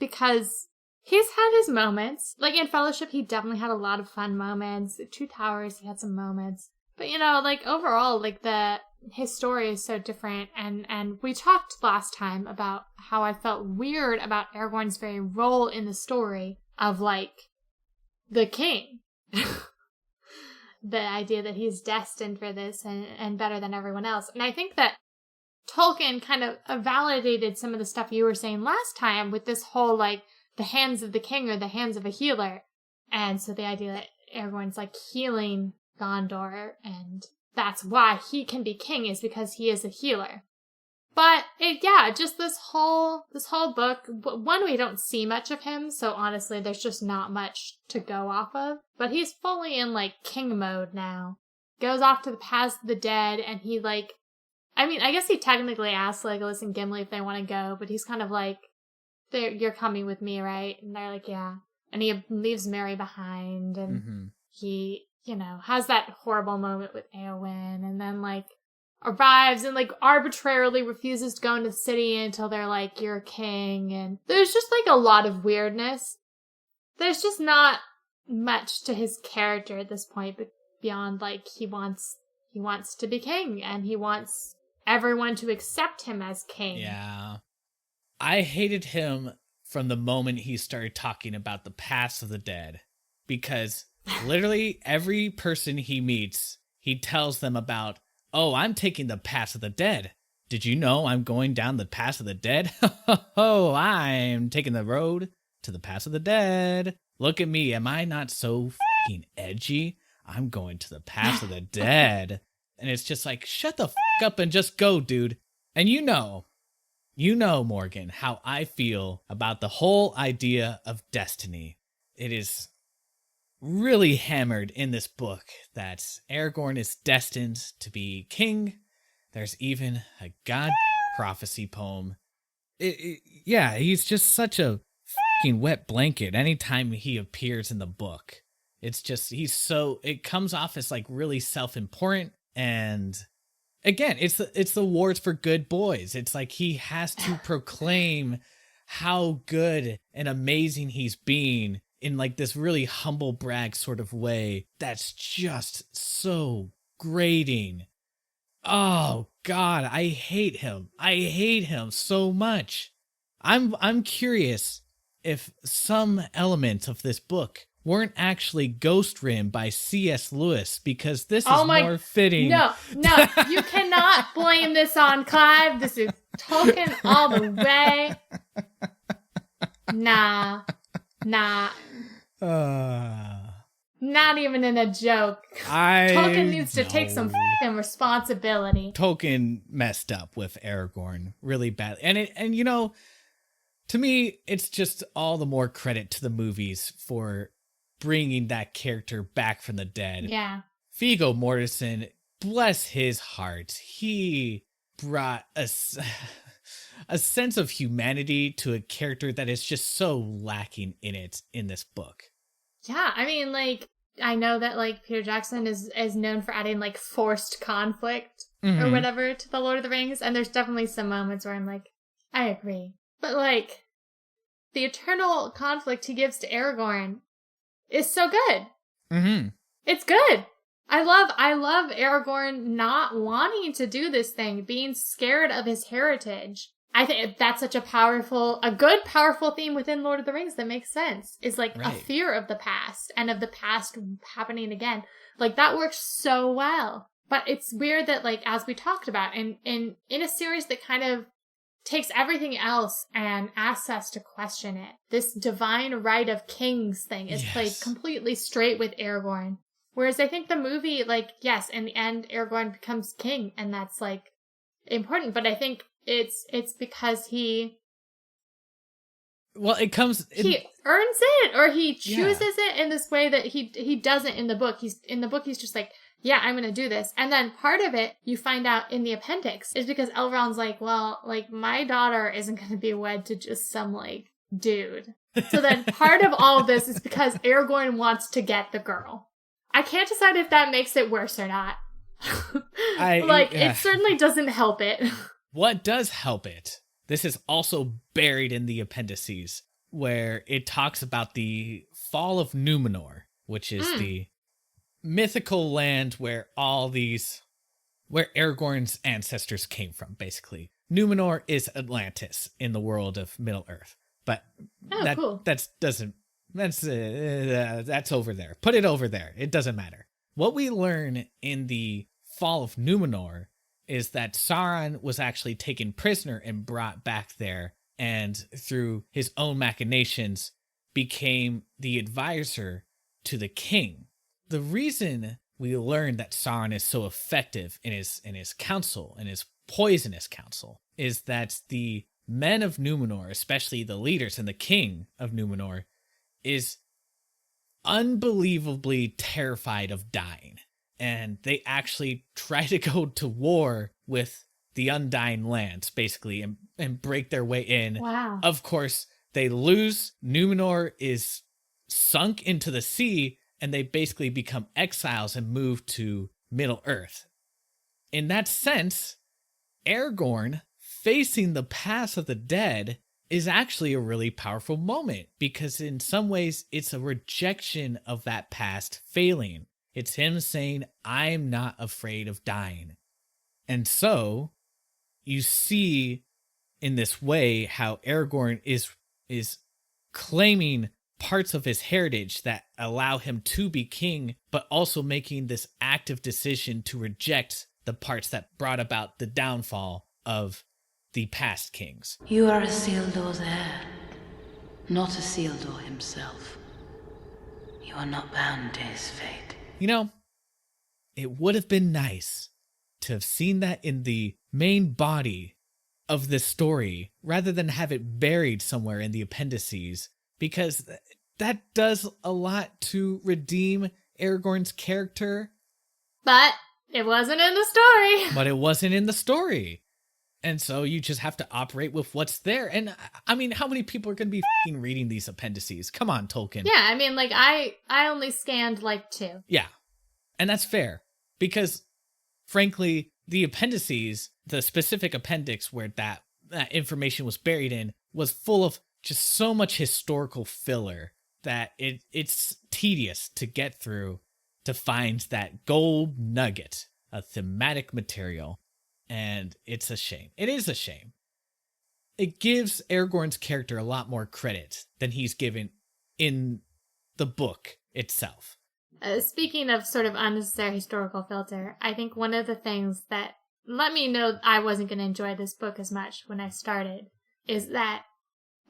Because he's had his moments. Like, in Fellowship, he definitely had a lot of fun moments. Two Towers, he had some moments. But, you know, like, overall, like, his story is so different. And we talked last time about how I felt weird about Aragorn's very role in the story of, like, the king. The idea that he's destined for this and better than everyone else. And I think that Tolkien kind of validated some of the stuff you were saying last time with this whole, like, the hands of the king or the hands of a healer. And so the idea that Aragorn's, like, healing Gondor, and that's why he can be king, is because he is a healer. But just this whole book, one, we don't see much of him, so honestly there's just not much to go off of. But he's fully in, like, king mode now. Goes off to the Paths of the Dead, and he, like, I mean, I guess he technically asks Legolas and Gimli if they want to go, but he's kind of like, you're coming with me, right? And they're like, yeah. And he leaves Merry behind, and he, you know, has that horrible moment with Éowyn, and then, like, arrives and, like, arbitrarily refuses to go into the city until they're like, you're a king. And there's just, like, a lot of weirdness. There's just not much to his character at this point, but beyond, like, he wants to be king, and he wants everyone to accept him as king. Yeah. I hated him from the moment he started talking about the Paths of the Dead, because literally every person he meets, he tells them about, oh, I'm taking the Paths of the Dead. Did you know I'm going down the Paths of the Dead? Oh, I'm taking the road to the Paths of the Dead. Look at me. Am I not so fucking edgy? I'm going to the Paths of the Dead. And it's just like, shut the fuck up and just go, dude. And you know, Morgan, how I feel about the whole idea of destiny. It is really hammered in this book that Aragorn is destined to be king. There's even a god prophecy poem. He's just such a fucking wet blanket anytime he appears in the book. It's just, it comes off as, like, really self-important. And again, it's the Wars for Good boys. It's like he has to proclaim how good and amazing he's being in, like, this really humble brag sort of way that's just so grating. Oh God, I hate him. I hate him so much. I'm curious if some elements of this book weren't actually ghost written by C.S. Lewis, because this is more fitting. No, you cannot blame this on Clive. This is Tolkien all the way. Nah. Not even in a joke. Tolkien needs to take some f***ing responsibility. Tolkien messed up with Aragorn really badly. And you know, to me, it's just all the more credit to the movies for bringing that character back from the dead. Yeah. Viggo Mortensen, bless his heart, he brought a sense of humanity to a character that is just so lacking in this book. Yeah, I mean, like, I know that, like, Peter Jackson is known for adding, like, forced conflict or whatever to the Lord of the Rings, and there's definitely some moments where I'm like, I agree. But, like, the eternal conflict he gives to Aragorn is so good. It's good. I love Aragorn not wanting to do this thing, being scared of his heritage. I think that's such a good, powerful theme within Lord of the Rings that makes sense. Is like a fear of the past and of the past happening again. Like, that works so well. But it's weird that, like, as we talked about, in a series that kind of takes everything else and asks us to question it, this divine right of kings thing is played completely straight with Aragorn. Whereas I think the movie, like, yes, in the end, Aragorn becomes king, and that's, like, important. But I think it's because he Well, it comes... He earns it, or he chooses it in this way that he doesn't in the book. He's just like, yeah, I'm going to do this. And then part of it, you find out in the appendix, is because Elrond's like, well, like, my daughter isn't going to be wed to just some, like, dude. So then part of all of this is because Aragorn wants to get the girl. I can't decide if that makes it worse or not. It certainly doesn't help it. What does help it? This is also buried in the appendices, where it talks about the fall of Numenor, which is the mythical land where where Aragorn's ancestors came from, basically. Numenor is Atlantis in the world of Middle-earth. But that's over there. Put it over there. It doesn't matter. What we learn in the fall of Numenor is that Sauron was actually taken prisoner and brought back there, and through his own machinations became the advisor to the king. The reason we learn that Sauron is so effective in his council, in his poisonous council, is that the men of Numenor, especially the leaders and the king of Numenor, is unbelievably terrified of dying. And they actually try to go to war with the Undying Lands, basically, and break their way in. Wow. Of course, they lose. Numenor is sunk into the sea, and they basically become exiles and move to Middle-earth. In that sense, Aragorn facing the past of the dead is actually a really powerful moment, because in some ways, it's a rejection of that past failing. It's him saying, I'm not afraid of dying. And so you see in this way how Aragorn is claiming parts of his heritage that allow him to be king, but also making this active decision to reject the parts that brought about the downfall of the past kings. You are Isildur's heir, not Isildur himself. You are not bound to his fate. You know, it would have been nice to have seen that in the main body of this story rather than have it buried somewhere in the appendices, because that does a lot to redeem Aragorn's character. But it wasn't in the story. And so you just have to operate with what's there. And I mean, how many people are going to be f***ing reading these appendices? Come on, Tolkien. Yeah, I mean, like, I only scanned, like, 2. Yeah. And that's fair. Because, frankly, the appendices, the specific appendix where that information was buried in, was full of just so much historical filler that it's tedious to get through to find that gold nugget of thematic material. And it's a shame. It is a shame. It gives Aragorn's character a lot more credit than he's given in the book itself. Speaking of sort of unnecessary historical filter, I think one of the things that let me know I wasn't going to enjoy this book as much when I started is that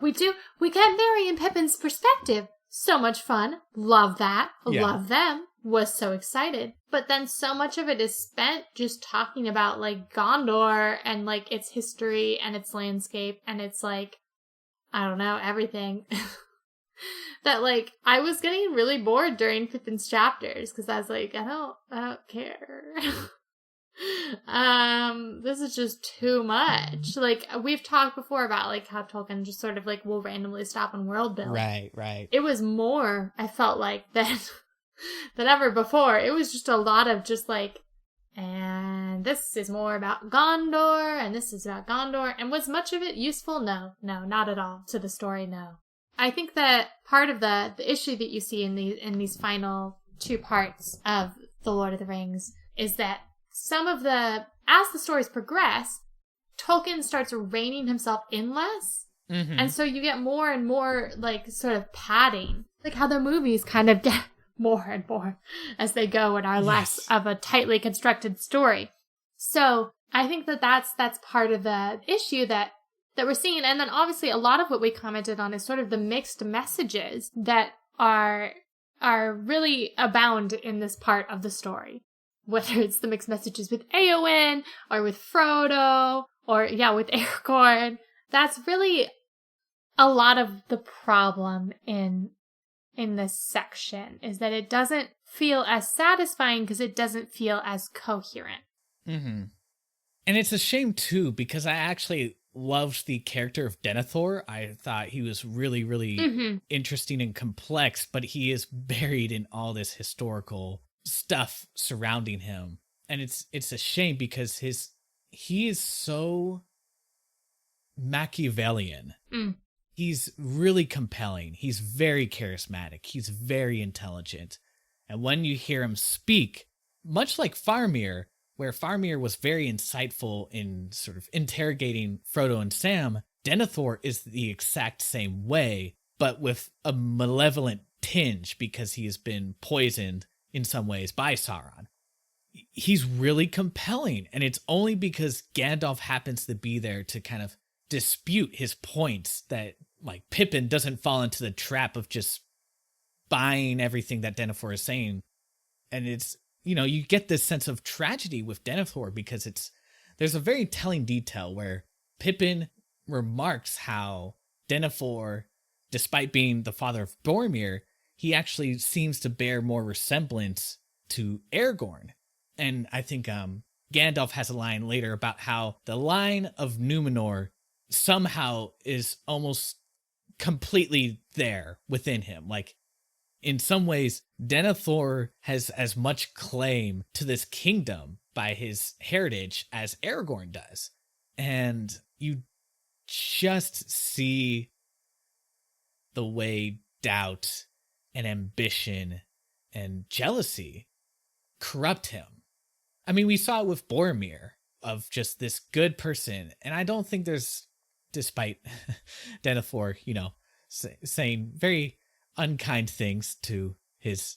we get Merry and Pippin's perspective. So much fun. Love that. Yeah. Love them. Was so excited. But then so much of it is spent just talking about, like, Gondor and, like, its history and its landscape and its, like, I don't know, everything. That, like, I was getting really bored during Pippin's chapters because I was like, I don't care. This is just too much. Like, we've talked before about, like, how Tolkien just sort of, like, will randomly stop on world build. Right. It was more, I felt like, than ever before. It was just a lot of just, like, and this is more about Gondor, and this is about Gondor. And was much of it useful? No, not at all to the story, no. I think that part of the issue that you see in these final 2 parts of The Lord of the Rings is that as the stories progress, Tolkien starts reining himself in less. Mm-hmm. And so you get more and more, like, sort of padding. Like how the movies kind of get more and more as they go and are less of a tightly constructed story. So I think that that's part of the issue that we're seeing. And then obviously a lot of what we commented on is sort of the mixed messages that are really abound in this part of the story. Whether it's the mixed messages with Éowyn or with Frodo or, with Aragorn. That's really a lot of the problem in this section is that it doesn't feel as satisfying because it doesn't feel as coherent. Mm-hmm. And it's a shame, too, because I actually loved the character of Denethor. I thought he was really, really interesting and complex, but he is buried in all this historical stuff surrounding him. And it's a shame because he is so Machiavellian. He's really compelling. He's very charismatic. He's very intelligent. And when you hear him speak, much like Faramir, where Faramir was very insightful in sort of interrogating Frodo and Sam, Denethor is the exact same way, but with a malevolent tinge because he has been poisoned in some ways by Sauron. He's really compelling, and it's only because Gandalf happens to be there to kind of dispute his points that, like, Pippin doesn't fall into the trap of just buying everything that Denethor is saying. And it's, you know, you get this sense of tragedy with Denethor because there's a very telling detail where Pippin remarks how Denethor, despite being the father of Boromir, he actually seems to bear more resemblance to Aragorn. And I think Gandalf has a line later about how the line of Numenor somehow is almost completely there within him. Like, in some ways, Denethor has as much claim to this kingdom by his heritage as Aragorn does. And you just see the way doubt and ambition and jealousy corrupt him. I mean, we saw it with Boromir, of just this good person. And I don't think there's, despite Denethor, you know, saying very unkind things to his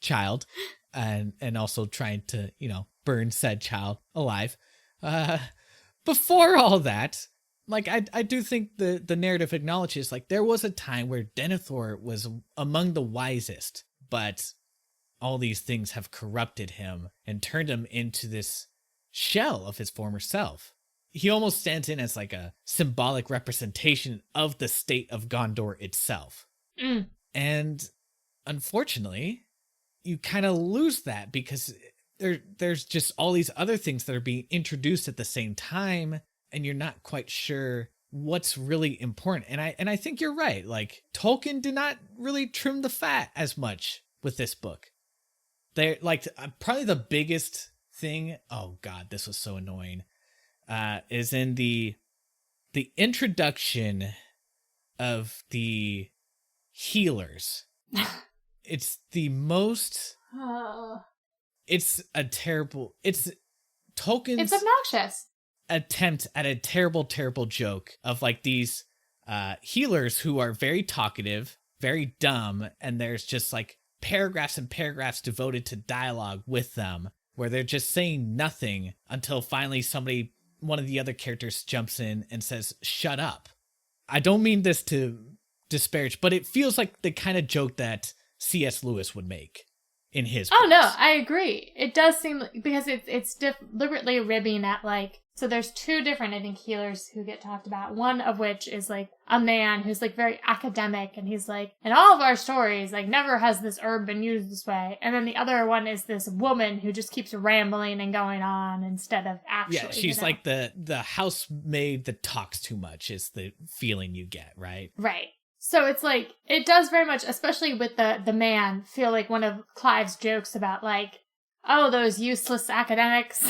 child and also trying to, you know, burn said child alive. Before all that, like, I do think the narrative acknowledges, like, there was a time where Denethor was among the wisest, but all these things have corrupted him and turned him into this shell of his former self. He almost stands in as like a symbolic representation of the state of Gondor itself. And unfortunately, you kind of lose that because there's just all these other things that are being introduced at the same time, and you're not quite sure what's really important. And I think you're right. Like, Tolkien did not really trim the fat as much with this book. They're like, probably the biggest thing, oh god, this was so annoying, is in the introduction of the healers. It's the most it's Tolkien's, it's obnoxious attempt at a terrible joke of like these healers who are very talkative, very dumb, and there's just like paragraphs and paragraphs devoted to dialogue with them where they're just saying nothing until finally one of the other characters jumps in and says, "Shut up." I don't mean this to disparage, but it feels like the kind of joke that C.S. Lewis would make in his books. Oh no, I agree. It does seem like, because it's deliberately ribbing at, like, so there's two different, I think, healers who get talked about. One of which is like a man who's like very academic, and he's like, in all of our stories, like, never has this herb been used this way. And then the other one is this woman who just keeps rambling and going on instead of actually. Yeah, she's like the housemaid that talks too much is the feeling you get, right? Right. So it's like, it does very much, especially with the man, feel like one of Clive's jokes about, like, oh, those useless academics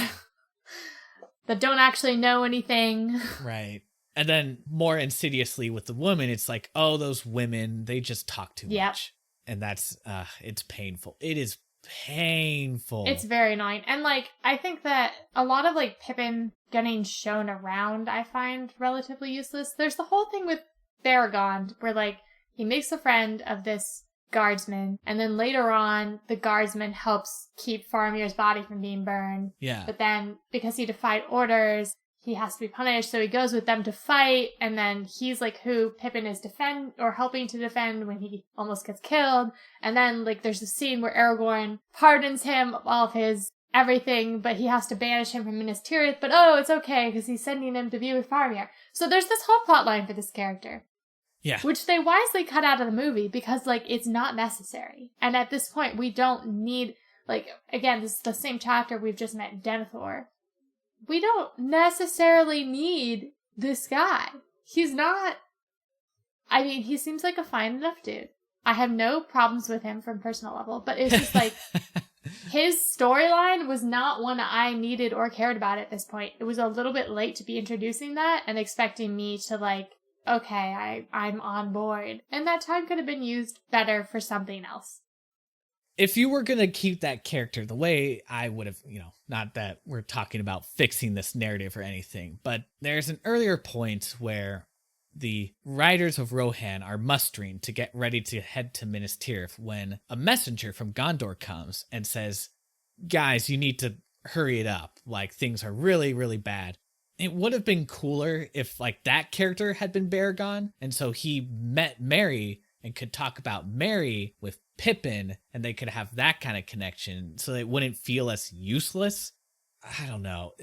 that don't actually know anything. Right. And then more insidiously with the woman, it's like, oh, those women, they just talk too much. And that's, it's painful. It is painful. It's very annoying. And, like, I think that a lot of, like, Pippin getting shown around, I find relatively useless. There's the whole thing with Baragond, where, like, he makes a friend of this guardsman, and then later on, the guardsman helps keep Faramir's body from being burned. Yeah. But then, because he defied orders, he has to be punished, so he goes with them to fight, and then he's, like, who Pippin is helping to defend when he almost gets killed. And then, like, there's a scene where Aragorn pardons him of all of his everything, but he has to banish him from Minas Tirith, but oh, it's okay, because he's sending him to be with Faramir. So there's this whole plot line for this character. Yeah. Which they wisely cut out of the movie because, like, it's not necessary. And at this point, we don't need, like, again, this is the same chapter we've just met Denethor. We don't necessarily need this guy. He's not, I mean, he seems like a fine enough dude. I have no problems with him from personal level, but it's just like, his storyline was not one I needed or cared about at this point. It was a little bit late to be introducing that and expecting me to, like, okay, I'm on board. And that time could have been used better for something else. If you were going to keep that character the way I would have, not that we're talking about fixing this narrative or anything, but there's an earlier point where the riders of Rohan are mustering to get ready to head to Minas Tirith when a messenger from Gondor comes and says, guys, you need to hurry it up. Like, things are really, really bad. It would have been cooler if, like, that character had been Baragon, and so he met Merry and could talk about Merry with Pippin, and they could have that kind of connection so it wouldn't feel as useless. I don't know.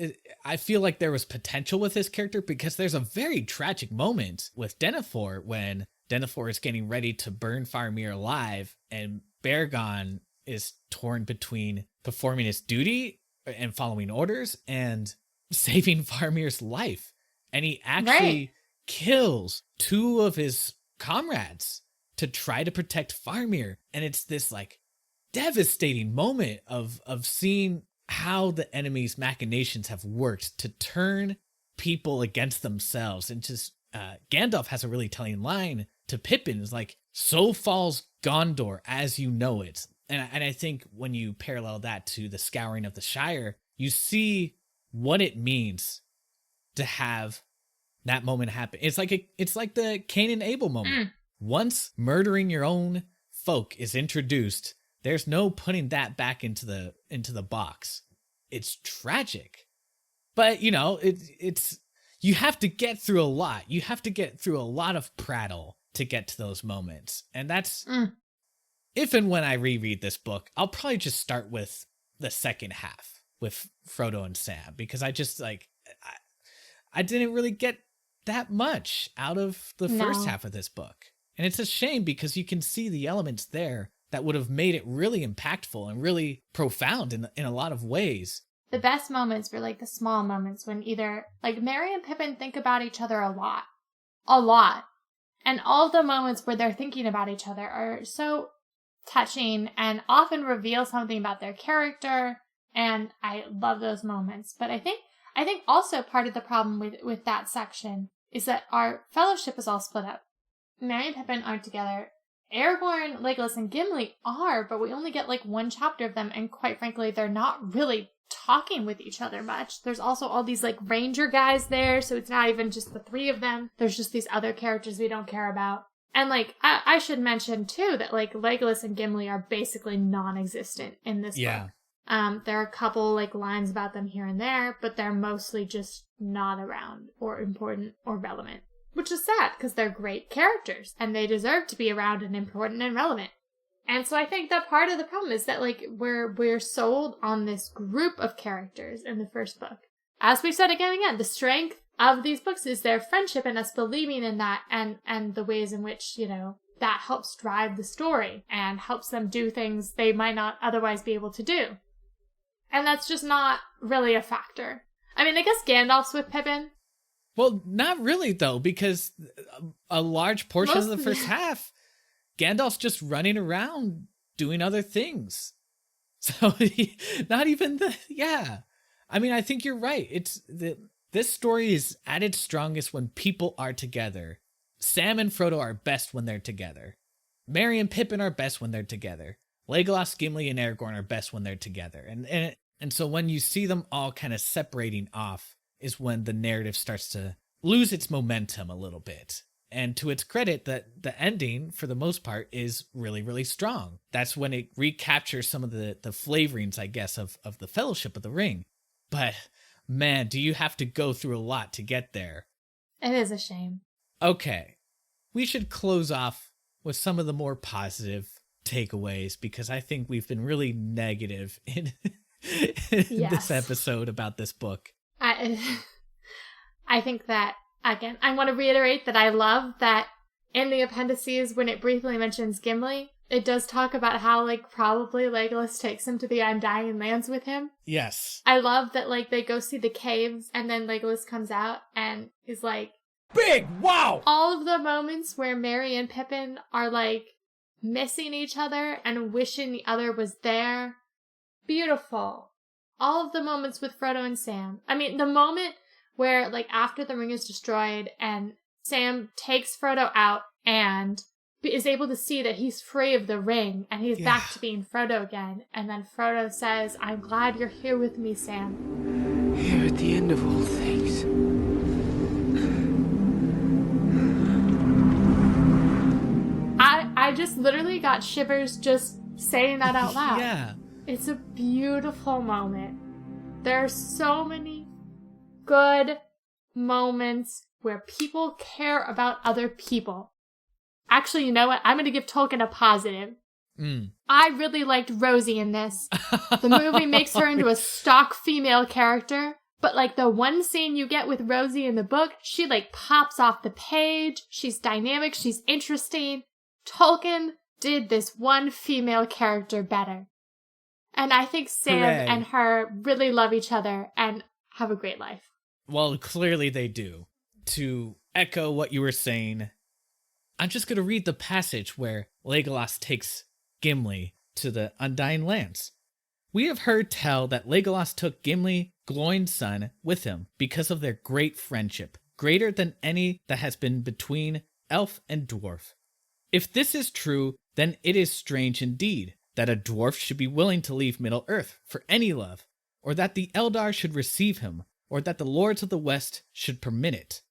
I feel like there was potential with this character because there's a very tragic moment with Denethor when Denethor is getting ready to burn Faramir alive, and Baragon is torn between performing his duty and following orders and saving Faramir's life. And he actually kills two of his comrades to try to protect Faramir. And it's this, like, devastating moment of seeing how the enemy's machinations have worked to turn people against themselves. And just Gandalf has a really telling line to Pippin, is like, so falls Gondor as you know it. And I think when you parallel that to the Scouring of the Shire, you see what it means to have that moment happen. It's like the Cain and Abel moment. Once murdering your own folk is introduced, there's no putting that back into the box. It's tragic. But, it's you have to get through a lot. You have to get through a lot of prattle to get to those moments. And that's if and when I reread this book, I'll probably just start with the second half with Frodo and Sam, because I just, like, I didn't really get that much out of the first half of this book. And it's a shame because you can see the elements there that would have made it really impactful and really profound in a lot of ways. The best moments were, like, the small moments when either, like, Merry and Pippin think about each other a lot. A lot. And all the moments where they're thinking about each other are so touching and often reveal something about their character. And I love those moments. But I think also part of the problem with that section is that our fellowship is all split up. Merry and Pippin aren't together. Aragorn, Legolas, and Gimli are, but we only get, like, one chapter of them, and quite frankly, they're not really talking with each other much. There's also all these, like, ranger guys there, so it's not even just the three of them. There's just these other characters we don't care about. And, like, I should mention, too, that, like, Legolas and Gimli are basically non-existent in this book. There are a couple, like, lines about them here and there, but they're mostly just not around or important or relevant. Which is sad, because they're great characters, and they deserve to be around and important and relevant. And so I think that part of the problem is that, like, we're sold on this group of characters in the first book. As we've said again and again, the strength of these books is their friendship and us believing in that and the ways in which, that helps drive the story and helps them do things they might not otherwise be able to do. And that's just not really a factor. I mean, I guess Gandalf's with Pippin. Well, not really, though, because a large portion of the first half, Gandalf's just running around doing other things. So, not even I mean, I think you're right. This story is at its strongest when people are together. Sam and Frodo are best when they're together. Merry and Pippin are best when they're together. Legolas, Gimli, and Aragorn are best when they're together. And so when you see them all kind of separating off, is when the narrative starts to lose its momentum a little bit. And to its credit, that the ending, for the most part, is really, really strong. That's when it recaptures some of the flavorings, I guess, of the Fellowship of the Ring. But, man, do you have to go through a lot to get there. It is a shame. Okay. We should close off with some of the more positive takeaways, because I think we've been really negative in this episode about this book. I think that, again, I want to reiterate that I love that in the appendices, when it briefly mentions Gimli, it does talk about how, like, probably Legolas takes him to the Undying Lands with him. Yes. I love that, like, they go see the caves, and then Legolas comes out and is like, big wow! All of the moments where Merry and Pippin are, like, missing each other and wishing the other was there. Beautiful. All of the moments with Frodo and Sam. I mean, the moment where, like, after the ring is destroyed and Sam takes Frodo out and is able to see that he's free of the ring and he's back to being Frodo again. And then Frodo says, I'm glad you're here with me, Sam. Here at the end of all things. I just literally got shivers just saying that out loud. Yeah. It's a beautiful moment. There are so many good moments where people care about other people. Actually, you know what? I'm going to give Tolkien a positive. I really liked Rosie in this. The movie makes her into a stock female character, but like the one scene you get with Rosie in the book, she like pops off the page. She's dynamic. She's interesting. Tolkien did this one female character better. And I think Sam and her really love each other and have a great life. Well, clearly they do. To echo what you were saying, I'm just going to read the passage where Legolas takes Gimli to the Undying Lands. We have heard tell that Legolas took Gimli, Gloin's son, with him because of their great friendship, greater than any that has been between elf and dwarf. If this is true, then it is strange indeed that a dwarf should be willing to leave Middle-earth for any love, or that the Eldar should receive him, or that the lords of the West should permit it.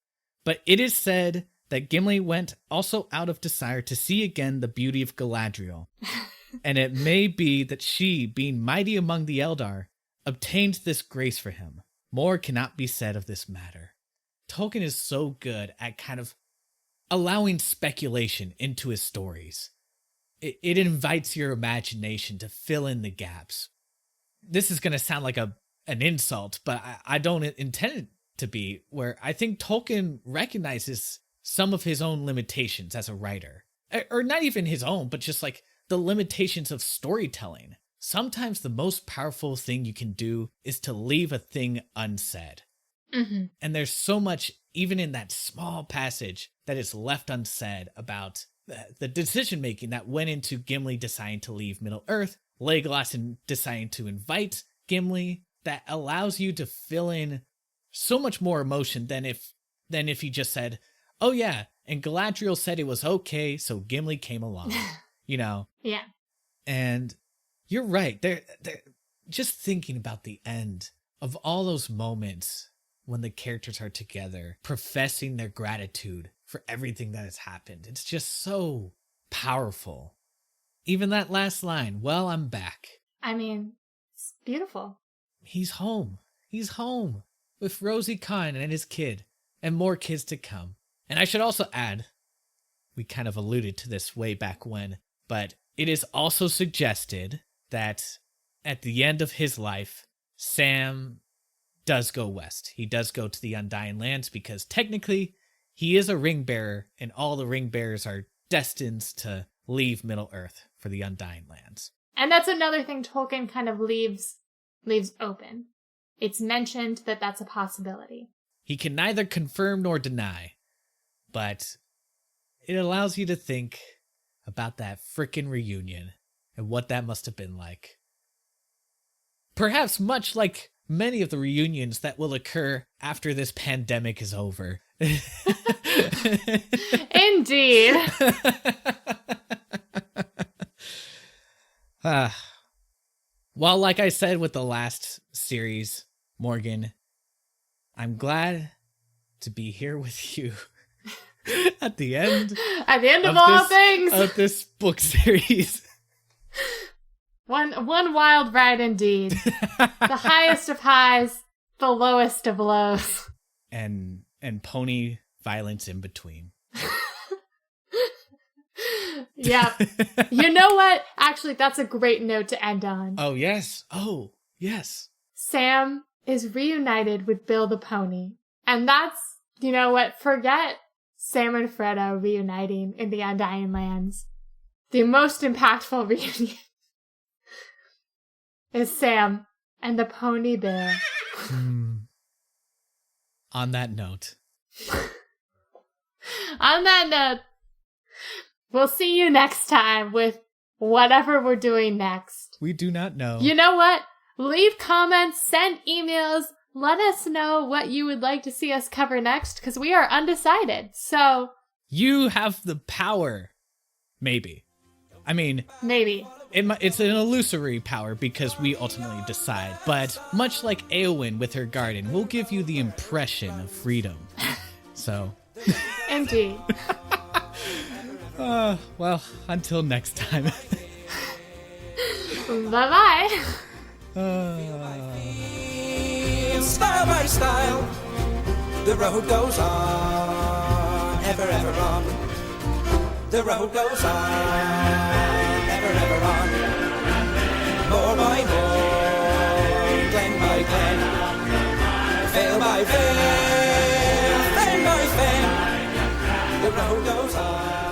But it is said that Gimli went also out of desire to see again the beauty of Galadriel, and it may be that she, being mighty among the Eldar, obtained this grace for him. More cannot be said of this matter. Tolkien is so good at kind of allowing speculation into his stories. It invites your imagination to fill in the gaps. This is going to sound like an insult, but I don't intend it to be, where I think Tolkien recognizes some of his own limitations as a writer. Or not even his own, but just like the limitations of storytelling. Sometimes the most powerful thing you can do is to leave a thing unsaid. Mm-hmm. And there's so much, even in that small passage, that is left unsaid about the decision-making that went into Gimli deciding to leave Middle-earth, Legolas deciding to invite Gimli, that allows you to fill in so much more emotion than if he just said, oh yeah, and Galadriel said it was okay, so Gimli came along, you know? Yeah. And you're right, they're just thinking about the end of all those moments when the characters are together, professing their gratitude for everything that has happened. It's just so powerful. Even that last line, well, I'm back. I mean, it's beautiful. He's home. He's home with Rosie Khan and his kid, and more kids to come. And I should also add, we kind of alluded to this way back when, but it is also suggested that at the end of his life, Sam does go west. He does go to the Undying Lands because technically he is a ring bearer, and all the ring bearers are destined to leave Middle-earth for the Undying Lands. And that's another thing Tolkien kind of leaves open. It's mentioned that that's a possibility. He can neither confirm nor deny, but it allows you to think about that frickin' reunion and what that must have been like. Perhaps much like many of the reunions that will occur after this pandemic is over. Indeed. Well, like I said with the last series, Morgan, I'm glad to be here with you at the end. At the end of all things. Of this book series. One wild ride indeed. The highest of highs, the lowest of lows. And pony violence in between. Yeah. You know what? Actually, that's a great note to end on. Oh, yes. Oh, yes. Sam is reunited with Bill the Pony. And that's, you know what? Forget Sam and Frodo reuniting in the Undying Lands. The most impactful reunion is Sam and the pony bear. On that note. On that note, we'll see you next time with whatever we're doing next. We do not know. You know what? Leave comments, send emails, let us know what you would like to see us cover next, because we are undecided. So you have the power. Maybe. I mean, maybe. It's an illusory power because we ultimately decide. But much like Éowyn with her garden, we'll give you the impression of freedom. So. Indeed. Well, until next time. Bye-bye. Style by style, the road goes on, ever, ever on. The road goes on, ever, ever on. More by more, glen by glen, vale by vale, fen by fen. The road goes on.